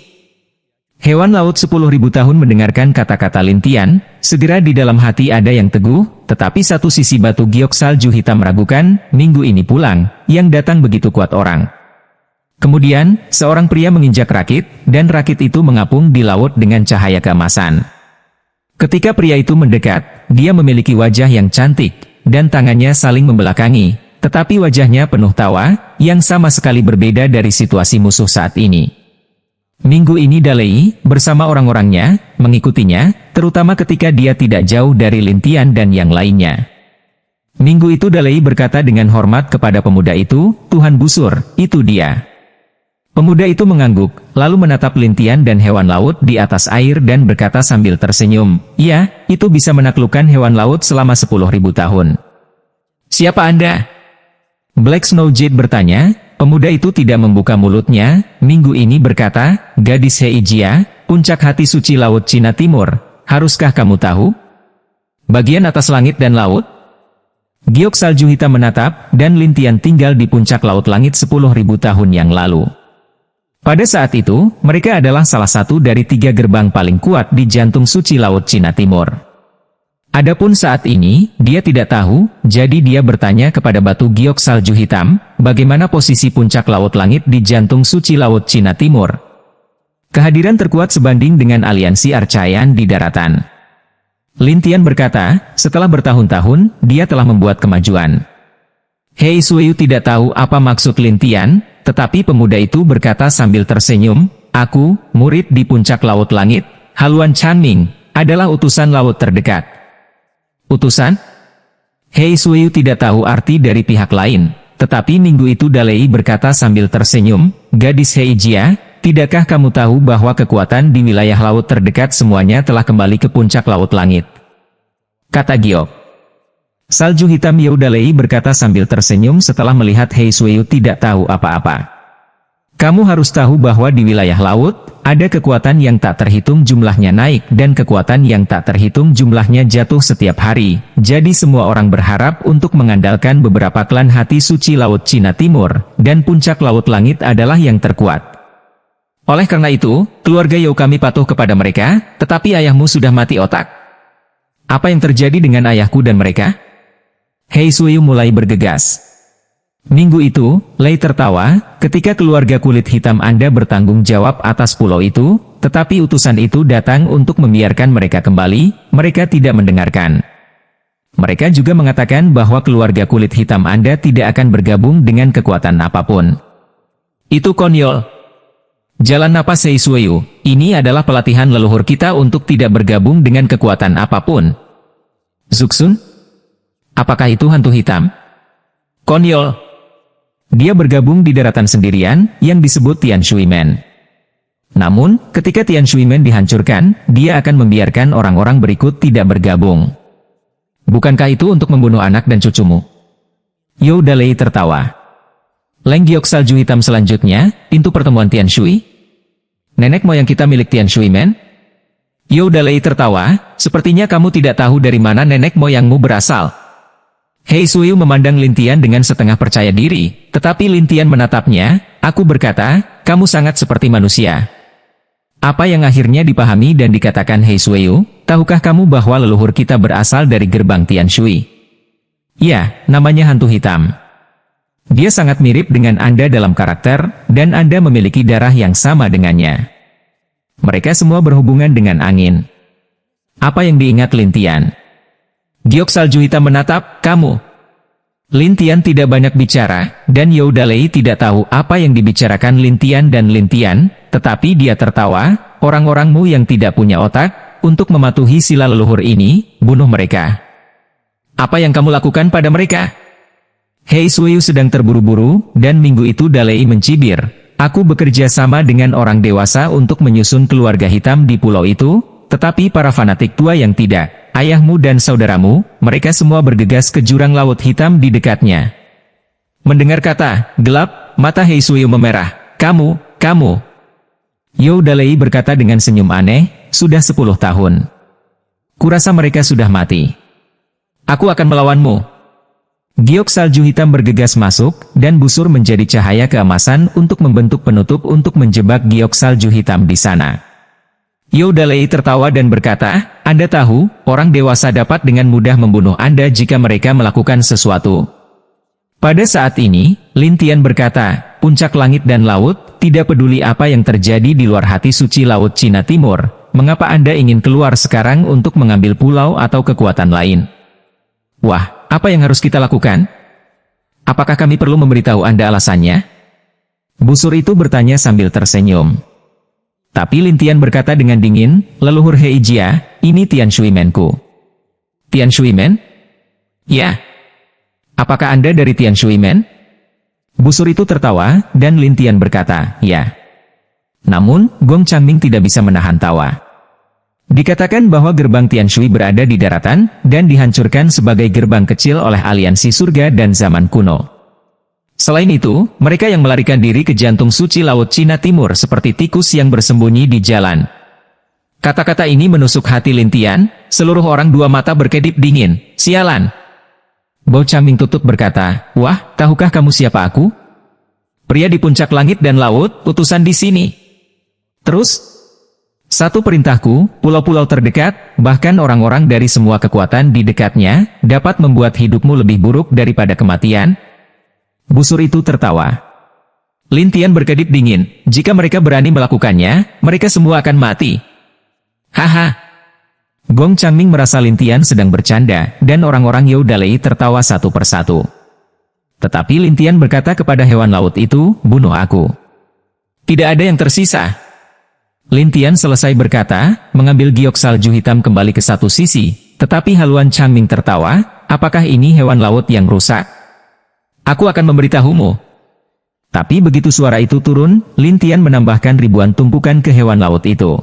Hewan laut 10.000 tahun mendengarkan kata-kata Lin Tian, segera di dalam hati ada yang teguh, tetapi satu sisi batu giok salju hitam meragukan, minggu ini pulang, yang datang begitu kuat orang. Kemudian, seorang pria menginjak rakit, dan rakit itu mengapung di laut dengan cahaya keemasan. Ketika pria itu mendekat, dia memiliki wajah yang cantik, dan tangannya saling membelakangi, tetapi wajahnya penuh tawa, yang sama sekali berbeda dari situasi musuh saat ini. Minggu ini Dalei, bersama orang-orangnya, mengikutinya, terutama ketika dia tidak jauh dari Lin Tian dan yang lainnya. Minggu itu Dalei berkata dengan hormat kepada pemuda itu, Tuhan busur, itu dia. Pemuda itu mengangguk, lalu menatap Lin Tian dan hewan laut di atas air dan berkata sambil tersenyum, ya, itu bisa menaklukkan hewan laut selama 10.000 tahun. Siapa Anda? Black Snow Jade bertanya. Pemuda itu tidak membuka mulutnya, minggu ini berkata, gadis Heijia, puncak hati suci laut Cina Timur, haruskah kamu tahu? Bagian atas langit dan laut? Giok salju hitam menatap, dan Lin Tian tinggal di puncak laut langit 10.000 tahun yang lalu. Pada saat itu, mereka adalah salah satu dari 3 gerbang paling kuat di jantung suci laut Cina Timur. Adapun saat ini, dia tidak tahu, jadi dia bertanya kepada batu giok salju hitam, bagaimana posisi puncak laut langit di jantung suci laut Cina Timur. Kehadiran terkuat sebanding dengan aliansi Archaean di daratan. Lin Tian berkata, setelah bertahun-tahun, dia telah membuat kemajuan. Hei Suiyu tidak tahu apa maksud Lin Tian, tetapi pemuda itu berkata sambil tersenyum, aku, murid di puncak laut langit, Haluan Chanming, adalah utusan laut terdekat. Utusan? Hei Suiyu tidak tahu arti dari pihak lain, tetapi minggu itu Dalei berkata sambil tersenyum, gadis Heijia, tidakkah kamu tahu bahwa kekuatan di wilayah laut terdekat semuanya telah kembali ke puncak laut langit? Kata Giok. Salju hitam Yau Dalei berkata sambil tersenyum setelah melihat Hei Suiyu tidak tahu apa-apa. Kamu harus tahu bahwa di wilayah laut, ada kekuatan yang tak terhitung jumlahnya naik dan kekuatan yang tak terhitung jumlahnya jatuh setiap hari. Jadi semua orang berharap untuk mengandalkan beberapa klan hati suci laut Cina Timur, dan puncak laut langit adalah yang terkuat. Oleh karena itu, keluarga Yau kami patuh kepada mereka, tetapi ayahmu sudah mati otak. Apa yang terjadi dengan ayahku dan mereka? Hei Suiyu mulai bergegas. Minggu itu, Lei tertawa, ketika keluarga kulit hitam Anda bertanggung jawab atas pulau itu, tetapi utusan itu datang untuk membiarkan mereka kembali, mereka tidak mendengarkan. Mereka juga mengatakan bahwa keluarga kulit hitam Anda tidak akan bergabung dengan kekuatan apapun. Itu konyol. Jalan napas Hei Suiyu, ini adalah pelatihan leluhur kita untuk tidak bergabung dengan kekuatan apapun. Zuxun? Apakah itu hantu hitam? Konyol. Dia bergabung di daratan sendirian, yang disebut Tian Shui Men. Namun, ketika Tian Shui Men dihancurkan, dia akan membiarkan orang-orang berikut tidak bergabung. Bukankah itu untuk membunuh anak dan cucumu? Yau Dalei tertawa. Leng Giok salju hitam selanjutnya, pintu pertemuan Tian Shui? Nenek moyang kita milik Tian Shui Men? Yau Dalei tertawa, sepertinya kamu tidak tahu dari mana nenek moyangmu berasal. Hei Suiyu memandang Lin Tian dengan setengah percaya diri, tetapi Lin Tian menatapnya, aku berkata, kamu sangat seperti manusia. Apa yang akhirnya dipahami dan dikatakan Hei Suiyu, tahukah kamu bahwa leluhur kita berasal dari gerbang Tian Shui? Ya, namanya hantu hitam. Dia sangat mirip dengan Anda dalam karakter, dan Anda memiliki darah yang sama dengannya. Mereka semua berhubungan dengan angin. Apa yang diingat Lin Tian? Giok salju hitam menatap, kamu. Lin Tian tidak banyak bicara, dan Yau Dalei tidak tahu apa yang dibicarakan Lin Tian dan Lin Tian, tetapi dia tertawa, orang-orangmu yang tidak punya otak, untuk mematuhi sila leluhur ini, bunuh mereka. Apa yang kamu lakukan pada mereka? Hei Suiyu sedang terburu-buru, dan minggu itu Dalei mencibir, aku bekerja sama dengan orang dewasa untuk menyusun keluarga hitam di pulau itu, tetapi para fanatik tua yang tidak. Ayahmu dan saudaramu, mereka semua bergegas ke jurang laut hitam di dekatnya. Mendengar kata, gelap, mata Hei Suiyu memerah. Kamu. Yau Dalei berkata dengan senyum aneh, sudah 10 tahun. Kurasa mereka sudah mati. Aku akan melawanmu. Giok salju hitam bergegas masuk, dan busur menjadi cahaya keemasan untuk membentuk penutup untuk menjebak giok salju hitam di sana. Youdalei tertawa dan berkata, Anda tahu, orang dewasa dapat dengan mudah membunuh Anda jika mereka melakukan sesuatu. Pada saat ini, Lin Tian berkata, puncak langit dan laut, tidak peduli apa yang terjadi di luar hati suci Laut Cina Timur, mengapa Anda ingin keluar sekarang untuk mengambil pulau atau kekuatan lain? Wah, apa yang harus kita lakukan? Apakah kami perlu memberitahu Anda alasannya? Busur itu bertanya sambil tersenyum. Tapi Lin Tian berkata dengan dingin, leluhur Heijia, ini Tian Shuimenku. Tian Shuimen? Ya. Apakah Anda dari Tian Shuimen? Busur itu tertawa, dan Lin Tian berkata, ya. Namun, Gong Changming tidak bisa menahan tawa. Dikatakan bahwa gerbang Tian Shui berada di daratan, dan dihancurkan sebagai gerbang kecil oleh aliansi surga dan zaman kuno. Selain itu, mereka yang melarikan diri ke jantung suci Laut Cina Timur seperti tikus yang bersembunyi di jalan. Kata-kata ini menusuk hati Lin Tian, seluruh orang dua mata berkedip dingin, sialan. Bao Changming tutup berkata, wah, tahukah kamu siapa aku? Pria di puncak langit dan laut, utusan di sini. Terus, satu perintahku, pulau-pulau terdekat, bahkan orang-orang dari semua kekuatan di dekatnya, dapat membuat hidupmu lebih buruk daripada kematian. Busur itu tertawa. Lin Tian berkedip dingin, jika mereka berani melakukannya, mereka semua akan mati. Haha. Gong Changming merasa Lin Tian sedang bercanda, dan orang-orang Youdalei tertawa satu persatu. Tetapi Lin Tian berkata kepada hewan laut itu, bunuh aku. Tidak ada yang tersisa. Lin Tian selesai berkata, mengambil giok salju hitam kembali ke satu sisi, tetapi haluan Changming tertawa, apakah ini hewan laut yang rusak? Aku akan memberitahumu. Tapi begitu suara itu turun, Lin Tian menambahkan ribuan tumpukan ke hewan laut itu.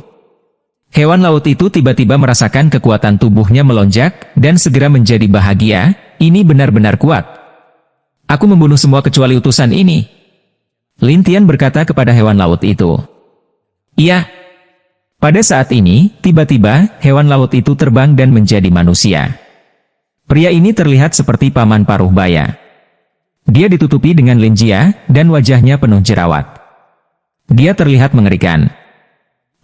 Hewan laut itu tiba-tiba merasakan kekuatan tubuhnya melonjak, dan segera menjadi bahagia, ini benar-benar kuat. Aku membunuh semua kecuali utusan ini. Lin Tian berkata kepada hewan laut itu. Iya. Pada saat ini, tiba-tiba, hewan laut itu terbang dan menjadi manusia. Pria ini terlihat seperti paman paruh baya. Dia ditutupi dengan linjia, dan wajahnya penuh jerawat. Dia terlihat mengerikan.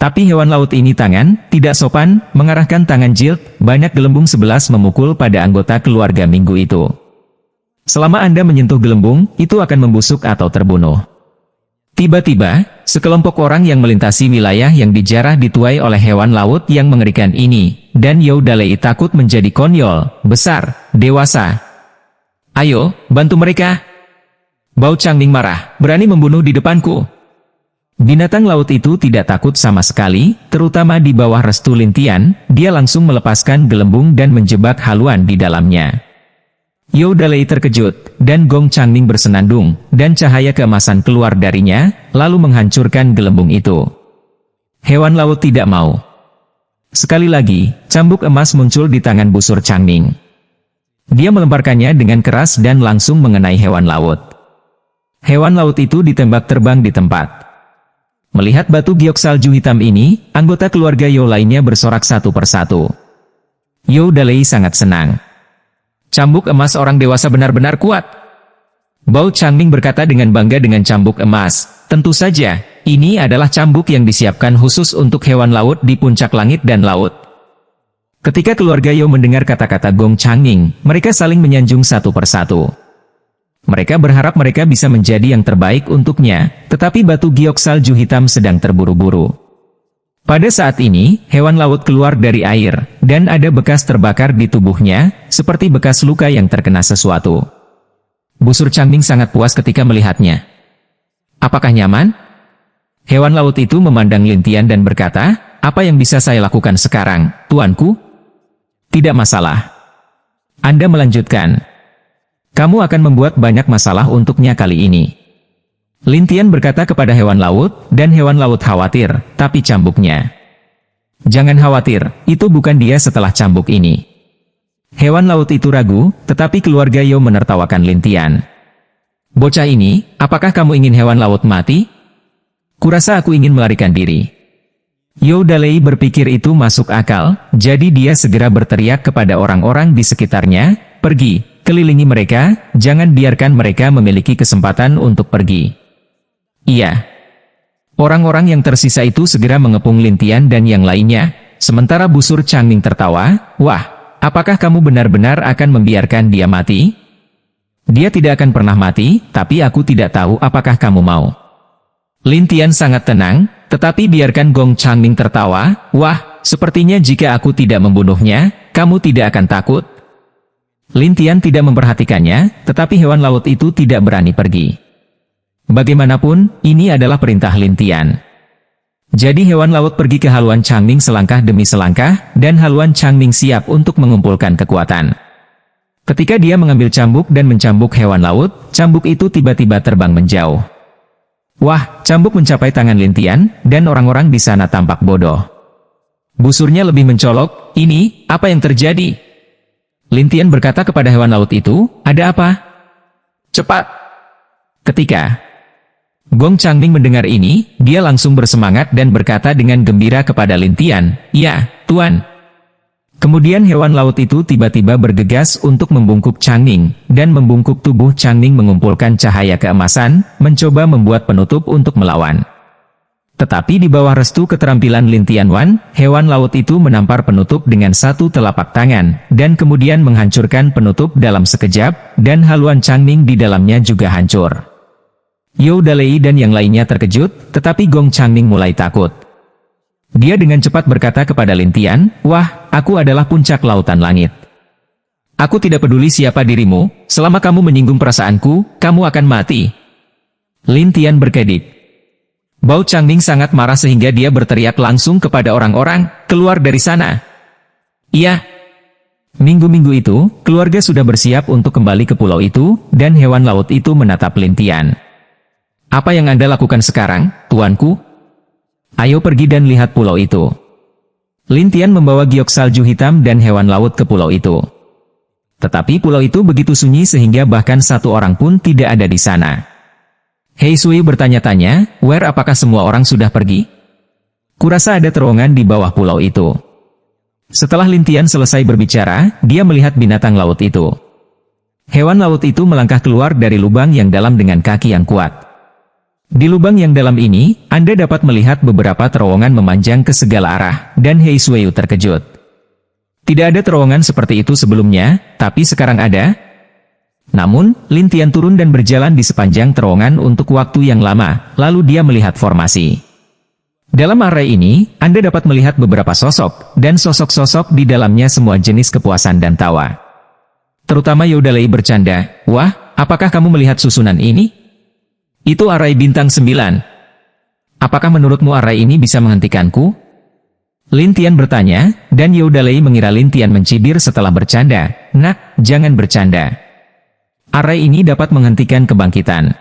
Tapi hewan laut ini tidak sopan, mengarahkan tangan jilt, banyak gelembung 11 memukul pada anggota keluarga Minggu itu. Selama Anda menyentuh gelembung, itu akan membusuk atau terbunuh. Tiba-tiba, sekelompok orang yang melintasi wilayah yang dijarah dituai oleh hewan laut yang mengerikan ini, dan Youdalei takut menjadi konyol, besar, dewasa. Ayo, bantu mereka. Bao Changming marah, berani membunuh di depanku. Binatang laut itu tidak takut sama sekali, terutama di bawah restu Lin Tian, dia langsung melepaskan gelembung dan menjebak haluan di dalamnya. Youdalei terkejut, dan Gong Changming bersenandung, dan cahaya keemasan keluar darinya, lalu menghancurkan gelembung itu. Hewan laut tidak mau. Sekali lagi, cambuk emas muncul di tangan busur Changming. Dia melemparkannya dengan keras dan langsung mengenai hewan laut. Hewan laut itu ditembak terbang di tempat. Melihat batu giok salju hitam ini, anggota keluarga Yo lainnya bersorak satu persatu. Youdalei sangat senang. Cambuk emas orang dewasa benar-benar kuat. Bao Changming berkata dengan bangga dengan cambuk emas. Tentu saja, ini adalah cambuk yang disiapkan khusus untuk hewan laut di puncak langit dan laut. Ketika keluarga Yo mendengar kata-kata Gong Changming, mereka saling menyanjung satu persatu. Mereka berharap mereka bisa menjadi yang terbaik untuknya, tetapi batu giok salju hitam sedang terburu-buru. Pada saat ini, hewan laut keluar dari air, dan ada bekas terbakar di tubuhnya, seperti bekas luka yang terkena sesuatu. Busur Changming sangat puas ketika melihatnya. Apakah nyaman? Hewan laut itu memandang Lin Tian dan berkata, apa yang bisa saya lakukan sekarang, tuanku? Tidak masalah. Anda melanjutkan. Kamu akan membuat banyak masalah untuknya kali ini. Lin Tian berkata kepada hewan laut, dan hewan laut khawatir, tapi cambuknya. Jangan khawatir, itu bukan dia setelah cambuk ini. Hewan laut itu ragu, tetapi keluarga Yo menertawakan Lin Tian. Bocah ini, apakah kamu ingin hewan laut mati? Kurasa aku ingin melarikan diri. Youdalei berpikir itu masuk akal, jadi dia segera berteriak kepada orang-orang di sekitarnya, pergi, kelilingi mereka, jangan biarkan mereka memiliki kesempatan untuk pergi. Iya. Orang-orang yang tersisa itu segera mengepung Lin Tian dan yang lainnya, sementara busur Changning tertawa, "Wah, apakah kamu benar-benar akan membiarkan dia mati?" "Dia tidak akan pernah mati, tapi aku tidak tahu apakah kamu mau." Lin Tian sangat tenang, tetapi biarkan Gong Changning tertawa, "Wah, sepertinya jika aku tidak membunuhnya, kamu tidak akan takut." Lin Tian tidak memperhatikannya, tetapi hewan laut itu tidak berani pergi. Bagaimanapun, ini adalah perintah Lin Tian. Jadi hewan laut pergi ke haluan Changning selangkah demi selangkah, dan haluan Changning siap untuk mengumpulkan kekuatan. Ketika dia mengambil cambuk dan mencambuk hewan laut, cambuk itu tiba-tiba terbang menjauh. Wah, cambuk mencapai tangan Lin Tian, dan orang-orang di sana tampak bodoh. Busurnya lebih mencolok, "Ini, apa yang terjadi?" Lin Tian berkata kepada hewan laut itu, "Ada apa? Cepat!" Ketika Gong Changning mendengar ini, dia langsung bersemangat dan berkata dengan gembira kepada Lin Tian, "Ya, Tuan." Kemudian hewan laut itu tiba-tiba bergegas untuk membungkuk Changning, dan membungkuk tubuh Changning mengumpulkan cahaya keemasan, mencoba membuat penutup untuk melawan. Tetapi di bawah restu keterampilan Lin Tianwan, hewan laut itu menampar penutup dengan satu telapak tangan, dan kemudian menghancurkan penutup dalam sekejap, dan haluan Changning di dalamnya juga hancur. You Dalei dan yang lainnya terkejut, tetapi Gong Changning mulai takut. Dia dengan cepat berkata kepada Lin Tian, "Wah, aku adalah puncak lautan langit. Aku tidak peduli siapa dirimu, selama kamu menyinggung perasaanku, kamu akan mati." Lin Tian berkedip. Bau Changning sangat marah sehingga dia berteriak langsung kepada orang-orang, "Keluar dari sana!" Iya. Minggu-minggu itu, keluarga sudah bersiap untuk kembali ke pulau itu, dan hewan laut itu menatap Lin Tian. "Apa yang Anda lakukan sekarang, tuanku? Ayo pergi dan lihat pulau itu." Lin Tian membawa giok salju hitam dan hewan laut ke pulau itu. Tetapi pulau itu begitu sunyi sehingga bahkan satu orang pun tidak ada di sana. Hei Sui bertanya-tanya, "Where, apakah semua orang sudah pergi? Kurasa ada terowongan di bawah pulau itu." Setelah Lin Tian selesai berbicara, dia melihat binatang laut itu. Hewan laut itu melangkah keluar dari lubang yang dalam dengan kaki yang kuat. Di lubang yang dalam ini, Anda dapat melihat beberapa terowongan memanjang ke segala arah, dan Hei Sui terkejut. Tidak ada terowongan seperti itu sebelumnya, tapi sekarang ada. Namun, Lin Tian turun dan berjalan di sepanjang terowongan untuk waktu yang lama, lalu dia melihat formasi. Dalam area ini, Anda dapat melihat beberapa sosok, dan sosok-sosok di dalamnya semua jenis kepuasan dan tawa. Terutama Yaudalei bercanda, "Wah, apakah kamu melihat susunan ini? Itu arai bintang 9. Apakah menurutmu arai ini bisa menghentikanku?" Lin Tian bertanya, dan Yaudalei mengira Lin Tian mencibir setelah bercanda. "Nak, jangan bercanda. Arai ini dapat menghentikan kebangkitan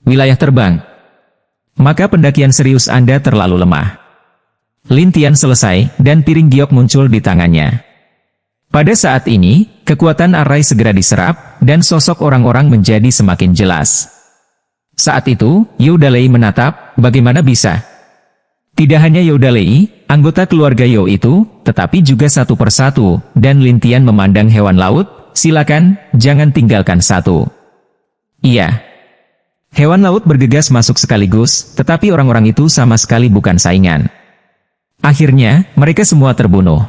wilayah terbang. Maka pendakian serius Anda terlalu lemah." Lin Tian selesai, dan piring giok muncul di tangannya. Pada saat ini, kekuatan arai segera diserap, dan sosok orang-orang menjadi semakin jelas. Saat itu, Yaudalei menatap, bagaimana bisa? Tidak hanya Yaudalei, anggota keluarga Yao itu, tetapi juga satu persatu, dan Lin Tian memandang hewan laut, "Silakan, jangan tinggalkan satu." Iya. Hewan laut bergegas masuk sekaligus, tetapi orang-orang itu sama sekali bukan saingan. Akhirnya, mereka semua terbunuh.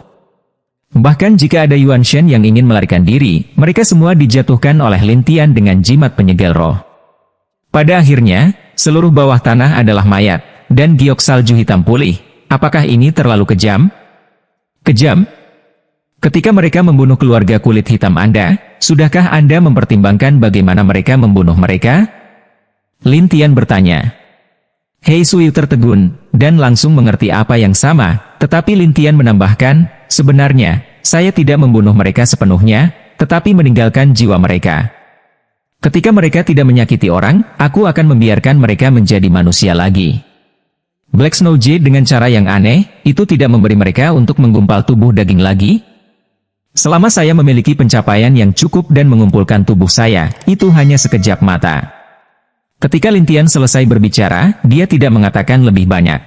Bahkan jika ada Yuan Shen yang ingin melarikan diri, mereka semua dijatuhkan oleh Lin Tian dengan jimat penyegel roh. Pada akhirnya, seluruh bawah tanah adalah mayat, dan giok salju hitam pulih. Apakah ini terlalu kejam? Kejam? Ketika mereka membunuh keluarga kulit hitam Anda, sudahkah Anda mempertimbangkan bagaimana mereka membunuh mereka? Lin Tian bertanya. Hei Sui tertegun, dan langsung mengerti apa yang sama, tetapi Lin Tian menambahkan, sebenarnya, saya tidak membunuh mereka sepenuhnya, tetapi meninggalkan jiwa mereka. Ketika mereka tidak menyakiti orang, aku akan membiarkan mereka menjadi manusia lagi. Black Snow Jade dengan cara yang aneh, itu tidak memberi mereka untuk menggumpal tubuh daging lagi. Selama saya memiliki pencapaian yang cukup dan mengumpulkan tubuh saya, itu hanya sekejap mata. Ketika Lin Tian selesai berbicara, dia tidak mengatakan lebih banyak.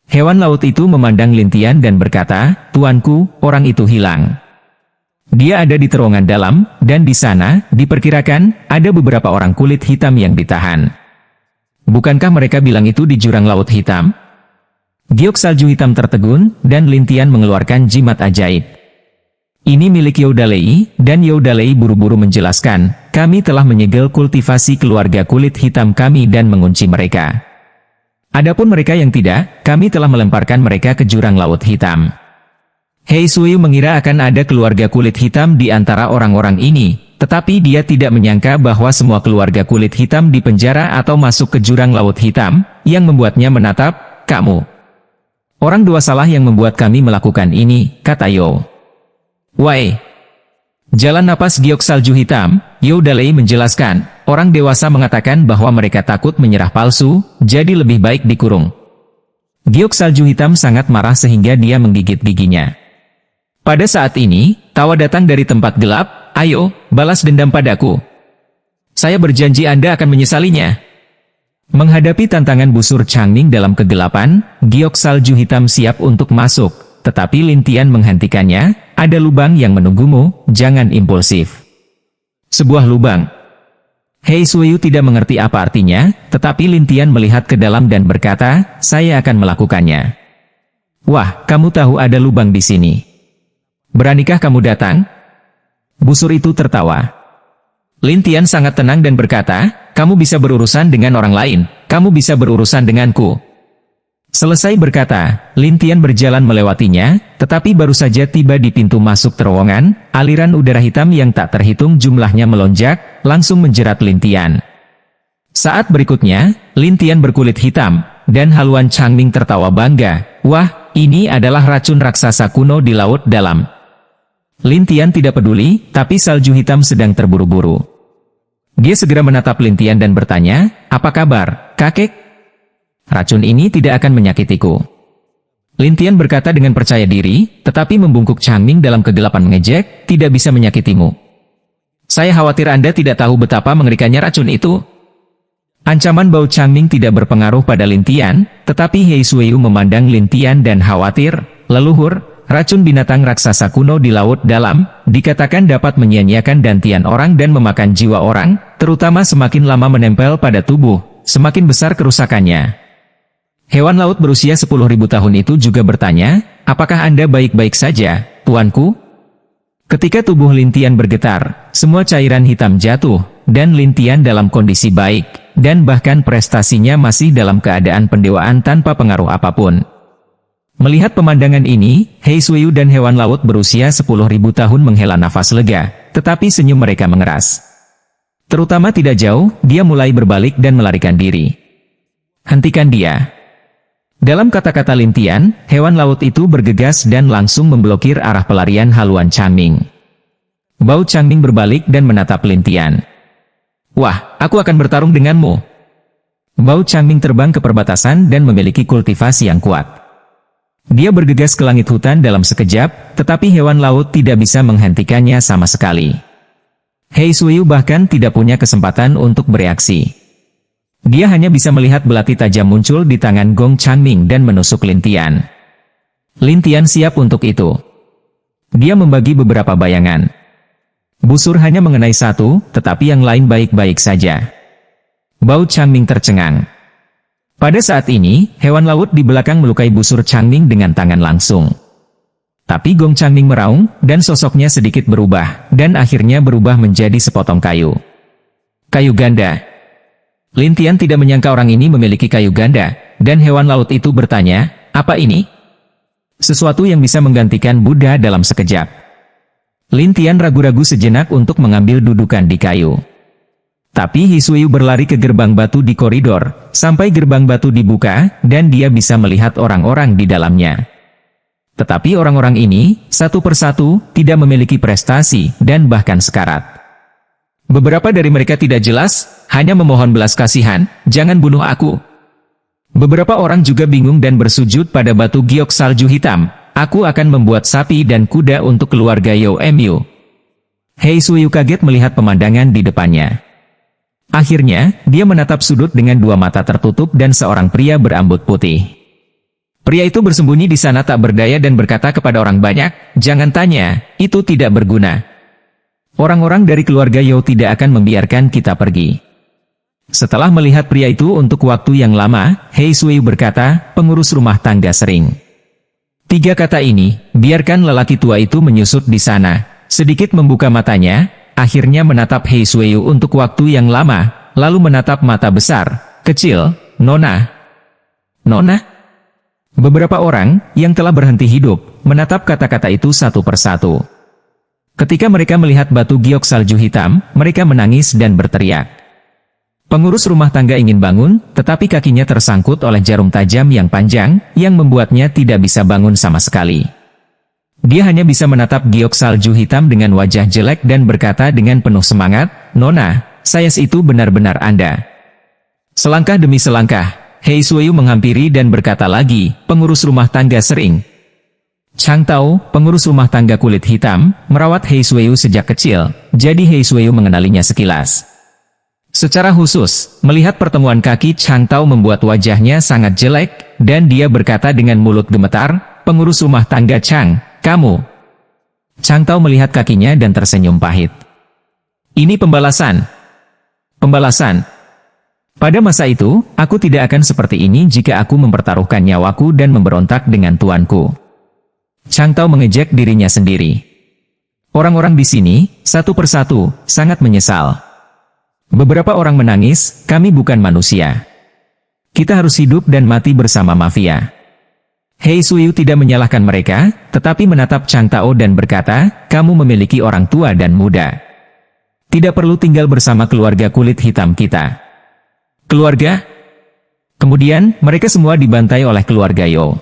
Hewan laut itu memandang Lin Tian dan berkata, Tuanku, orang itu hilang. Dia ada di terowongan dalam, dan di sana, diperkirakan, ada beberapa orang kulit hitam yang ditahan. Bukankah mereka bilang itu di jurang laut hitam? Giok salju hitam tertegun, dan Lin Tian mengeluarkan jimat ajaib. Ini milik Youdalei, dan Youdalei buru-buru menjelaskan, kami telah menyegel kultivasi keluarga kulit hitam kami dan mengunci mereka. Adapun mereka yang tidak, kami telah melemparkan mereka ke jurang laut hitam. Hei Suyu mengira akan ada keluarga kulit hitam di antara orang-orang ini, tetapi dia tidak menyangka bahwa semua keluarga kulit hitam di penjara atau masuk ke jurang laut hitam, yang membuatnya menatap, kamu. Orang dua salah yang membuat kami melakukan ini, kata Yo. Wai. Jalan napas giok salju hitam, Youdalei menjelaskan, orang dewasa mengatakan bahwa mereka takut menyerah palsu, jadi lebih baik dikurung. Giok salju hitam sangat marah sehingga dia menggigit giginya. Pada saat ini, tawa datang dari tempat gelap, ayo, balas dendam padaku. Saya berjanji Anda akan menyesalinya. Menghadapi tantangan busur Changning dalam kegelapan, giok salju hitam siap untuk masuk, tetapi Lin Tian menghentikannya, ada lubang yang menunggumu, jangan impulsif. Sebuah lubang. Hei Suyu tidak mengerti apa artinya, tetapi Lin Tian melihat ke dalam dan berkata, saya akan melakukannya. Wah, kamu tahu ada lubang di sini. Beranikah kamu datang? Busur itu tertawa. Lin Tian sangat tenang dan berkata, kamu bisa berurusan dengan orang lain, kamu bisa berurusan denganku. Selesai berkata, Lin Tian berjalan melewatinya, tetapi baru saja tiba di pintu masuk terowongan, aliran udara hitam yang tak terhitung jumlahnya melonjak, langsung menjerat Lin Tian. Saat berikutnya, Lin Tian berkulit hitam, dan haluan Changning tertawa bangga, wah, ini adalah racun raksasa kuno di laut dalam. Lin Tian tidak peduli, tapi salju hitam sedang terburu-buru. Dia segera menatap Lin Tian dan bertanya, apa kabar, kakek? Racun ini tidak akan menyakitiku. Lin Tian berkata dengan percaya diri, tetapi membungkuk Changning dalam kegelapan mengejek, tidak bisa menyakitimu. Saya khawatir Anda tidak tahu betapa mengerikannya racun itu. Ancaman bau Changning tidak berpengaruh pada Lin Tian, tetapi Hei Suyu memandang Lin Tian dan khawatir, leluhur, racun binatang raksasa kuno di laut dalam, dikatakan dapat menyia-nyiakan dantian orang dan memakan jiwa orang, terutama semakin lama menempel pada tubuh, semakin besar kerusakannya. Hewan laut berusia 10.000 tahun itu juga bertanya, apakah Anda baik-baik saja, tuanku? Ketika tubuh Lin Tian bergetar, semua cairan hitam jatuh, dan Lin Tian dalam kondisi baik, dan bahkan prestasinya masih dalam keadaan pendewaan tanpa pengaruh apapun. Melihat pemandangan ini, Hei Suyu dan hewan laut berusia 10.000 tahun menghela nafas lega, tetapi senyum mereka mengeras. Terutama tidak jauh, dia mulai berbalik dan melarikan diri. Hentikan dia. Dalam kata-kata Lin Tian, hewan laut itu bergegas dan langsung memblokir arah pelarian haluan Changning. Bau Changning berbalik dan menatap Lin Tian. Wah, aku akan bertarung denganmu. Bau Changning terbang ke perbatasan dan memiliki kultivasi yang kuat. Dia bergegas ke langit hutan dalam sekejap, tetapi hewan laut tidak bisa menghentikannya sama sekali. Hei Suyu bahkan tidak punya kesempatan untuk bereaksi. Dia hanya bisa melihat belati tajam muncul di tangan Gong Changning dan menusuk Lin Tian. Lin Tian siap untuk itu. Dia membagi beberapa bayangan. Busur hanya mengenai satu, tetapi yang lain baik-baik saja. Bau Changning tercengang. Pada saat ini, hewan laut di belakang melukai busur Changning dengan tangan langsung. Tapi Gong Changning meraung, dan sosoknya sedikit berubah, dan akhirnya berubah menjadi sepotong kayu. Kayu ganda. Lin Tian tidak menyangka orang ini memiliki kayu ganda, dan hewan laut itu bertanya, apa ini? Sesuatu yang bisa menggantikan Buddha dalam sekejap. Lin Tian ragu-ragu sejenak untuk mengambil dudukan di kayu. Tapi Hei Suyu berlari ke gerbang batu di koridor, sampai gerbang batu dibuka, dan dia bisa melihat orang-orang di dalamnya. Tetapi orang-orang ini, satu persatu, tidak memiliki prestasi, dan bahkan sekarat. Beberapa dari mereka tidak jelas, hanya memohon belas kasihan, jangan bunuh aku. Beberapa orang juga bingung dan bersujud pada batu giok salju hitam, aku akan membuat sapi dan kuda untuk keluarga Yo Mu. Hei Suyu kaget melihat pemandangan di depannya. Akhirnya, dia menatap sudut dengan dua mata tertutup dan seorang pria berambut putih. Pria itu bersembunyi di sana tak berdaya dan berkata kepada orang banyak, "Jangan tanya, itu tidak berguna. Orang-orang dari keluarga Yo tidak akan membiarkan kita pergi." Setelah melihat pria itu untuk waktu yang lama, Hei Sui berkata, "Pengurus rumah tangga sering." 3 kata ini, biarkan lelaki tua itu menyusut di sana. Sedikit membuka matanya, akhirnya menatap Hei Sui untuk waktu yang lama, lalu menatap mata besar, kecil, "Nona." "Nona?" Beberapa orang, yang telah berhenti hidup, menatap kata-kata itu satu persatu. Ketika mereka melihat batu giok salju hitam, mereka menangis dan berteriak. Pengurus rumah tangga ingin bangun, tetapi kakinya tersangkut oleh jarum tajam yang panjang, yang membuatnya tidak bisa bangun sama sekali. Dia hanya bisa menatap giok salju hitam dengan wajah jelek dan berkata dengan penuh semangat, "Nona, saya itu benar-benar Anda." Selangkah demi selangkah, Hei Sui menghampiri dan berkata lagi, "Pengurus rumah tangga sering." Chang Tao, pengurus rumah tangga kulit hitam, merawat Hei Sui sejak kecil, jadi Hei Sui mengenalinya sekilas. Secara khusus, melihat pertemuan kaki Chang Tao membuat wajahnya sangat jelek, dan dia berkata dengan mulut gemetar, "Pengurus rumah tangga Chang, kamu." Chang Tao melihat kakinya dan tersenyum pahit. "Ini pembalasan. Pembalasan. Pada masa itu, aku tidak akan seperti ini jika aku mempertaruhkan nyawaku dan memberontak dengan tuanku." Chang Tao mengejek dirinya sendiri. Orang-orang di sini, satu persatu, sangat menyesal. Beberapa orang menangis, "Kami bukan manusia. Kita harus hidup dan mati bersama mafia." Hei Sui tidak menyalahkan mereka, tetapi menatap Chang Tao dan berkata, "Kamu memiliki orang tua dan muda. Tidak perlu tinggal bersama keluarga kulit hitam kita." "Keluarga?" Kemudian, mereka semua dibantai oleh keluarga Yo.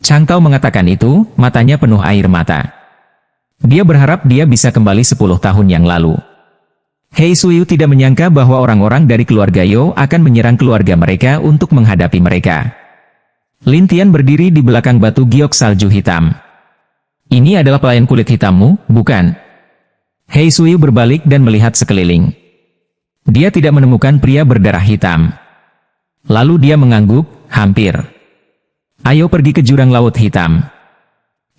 Chang Tao mengatakan itu, matanya penuh air mata. Dia berharap dia bisa kembali 10 tahun yang lalu. Hei Sui tidak menyangka bahwa orang-orang dari keluarga Yo akan menyerang keluarga mereka untuk menghadapi mereka. Lin Tian berdiri di belakang batu giok salju hitam. "Ini adalah pelayan kulit hitammu, bukan?" Hei Sui berbalik dan melihat sekeliling. Dia tidak menemukan pria berdarah hitam. Lalu dia mengangguk, "Hampir. Ayo pergi ke jurang laut hitam."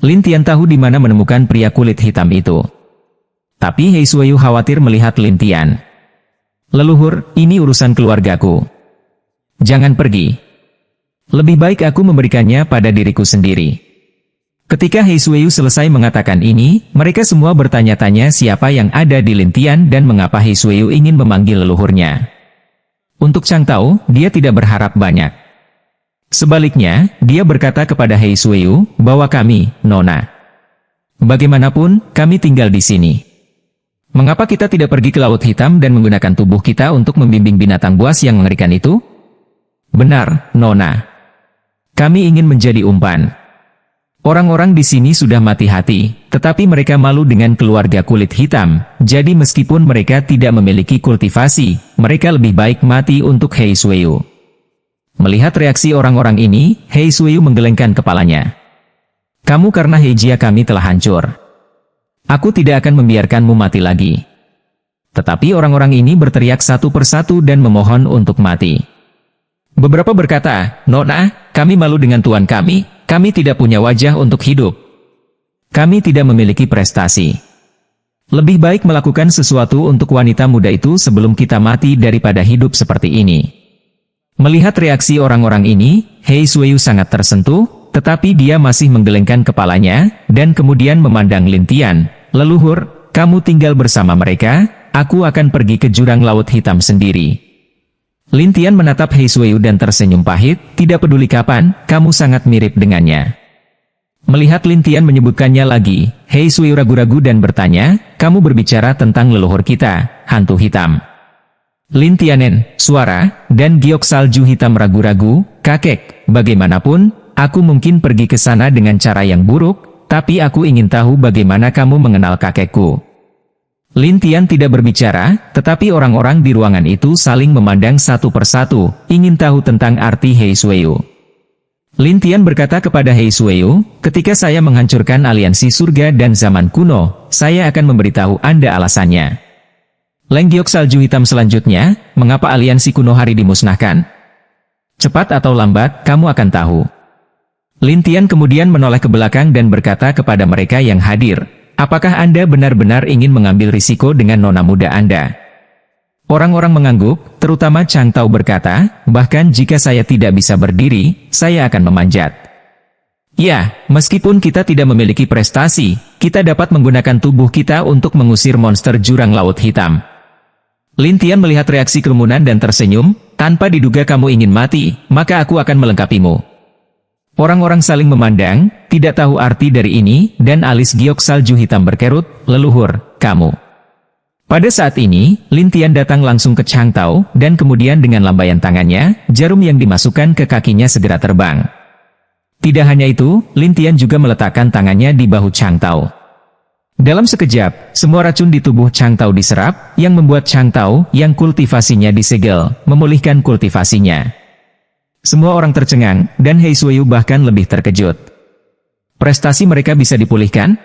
Lin Tian tahu di mana menemukan pria kulit hitam itu. Tapi Hei Sui khawatir melihat Lin Tian. "Leluhur, ini urusan keluargaku. Jangan pergi. Lebih baik aku memberikannya pada diriku sendiri." Ketika Hei Sui selesai mengatakan ini, mereka semua bertanya-tanya siapa yang ada di Lin Tian dan mengapa Hei Sui ingin memanggil leluhurnya. Untuk Chang Tao, dia tidak berharap banyak. Sebaliknya, dia berkata kepada Hei Sui bahwa kami, "Nona, bagaimanapun, kami tinggal di sini. Mengapa kita tidak pergi ke Laut Hitam dan menggunakan tubuh kita untuk membimbing binatang buas yang mengerikan itu?" "Benar, Nona. Kami ingin menjadi umpan." Orang-orang di sini sudah mati hati, tetapi mereka malu dengan keluarga kulit hitam, jadi meskipun mereka tidak memiliki kultivasi, mereka lebih baik mati untuk Hei Sui. Melihat reaksi orang-orang ini, Hei Sui menggelengkan kepalanya. "Kamu karena Heijia kami telah hancur. Aku tidak akan membiarkanmu mati lagi." Tetapi orang-orang ini berteriak satu persatu dan memohon untuk mati. Beberapa berkata, "Nona, kami malu dengan tuan kami. Kami tidak punya wajah untuk hidup. Kami tidak memiliki prestasi. Lebih baik melakukan sesuatu untuk wanita muda itu sebelum kita mati daripada hidup seperti ini." Melihat reaksi orang-orang ini, Hei Sui sangat tersentuh, tetapi dia masih menggelengkan kepalanya, dan kemudian memandang Lin Tian. "Leluhur, kamu tinggal bersama mereka, aku akan pergi ke jurang laut hitam sendiri." Lin Tian menatap Hei Sui dan tersenyum pahit, "Tidak peduli kapan, kamu sangat mirip dengannya." Melihat Lin Tian menyebutkannya lagi, Hei Sui ragu-ragu dan bertanya, "Kamu berbicara tentang leluhur kita, hantu hitam." Lin Tianen, suara, dan giok salju hitam ragu-ragu, "Kakek, bagaimanapun, aku mungkin pergi ke sana dengan cara yang buruk, tapi aku ingin tahu bagaimana kamu mengenal kakekku." Lin Tian tidak berbicara, tetapi orang-orang di ruangan itu saling memandang satu persatu, ingin tahu tentang arti Hei Sui. Lin Tian berkata kepada Hei Sui, "Ketika saya menghancurkan aliansi surga dan zaman kuno, saya akan memberitahu Anda alasannya." Leng giok salju hitam selanjutnya, "Mengapa aliansi kuno hari dimusnahkan? Cepat atau lambat, kamu akan tahu." Lin Tian kemudian menoleh ke belakang dan berkata kepada mereka yang hadir, apakah Anda benar-benar ingin mengambil risiko dengan nona muda Anda? Orang-orang mengangguk, terutama Chang Tao berkata, bahkan jika saya tidak bisa berdiri, saya akan memanjat. Ya, meskipun kita tidak memiliki prestasi, kita dapat menggunakan tubuh kita untuk mengusir monster jurang laut hitam. Lin Tian melihat reaksi kerumunan dan tersenyum, tanpa diduga kamu ingin mati, maka aku akan melengkapimu. Orang-orang saling memandang, tidak tahu arti dari ini, dan alis giok salju hitam berkerut, leluhur, kamu. Pada saat ini, Lin Tian datang langsung ke Chang Tao, dan kemudian dengan lambaian tangannya, jarum yang dimasukkan ke kakinya segera terbang. Tidak hanya itu, Lin Tian juga meletakkan tangannya di bahu Chang Tao. Dalam sekejap, semua racun di tubuh Chang Tao diserap, yang membuat Chang Tao, yang kultivasinya disegel, memulihkan kultivasinya. Semua orang tercengang, dan Hei Suiyu bahkan lebih terkejut. Prestasi mereka bisa dipulihkan?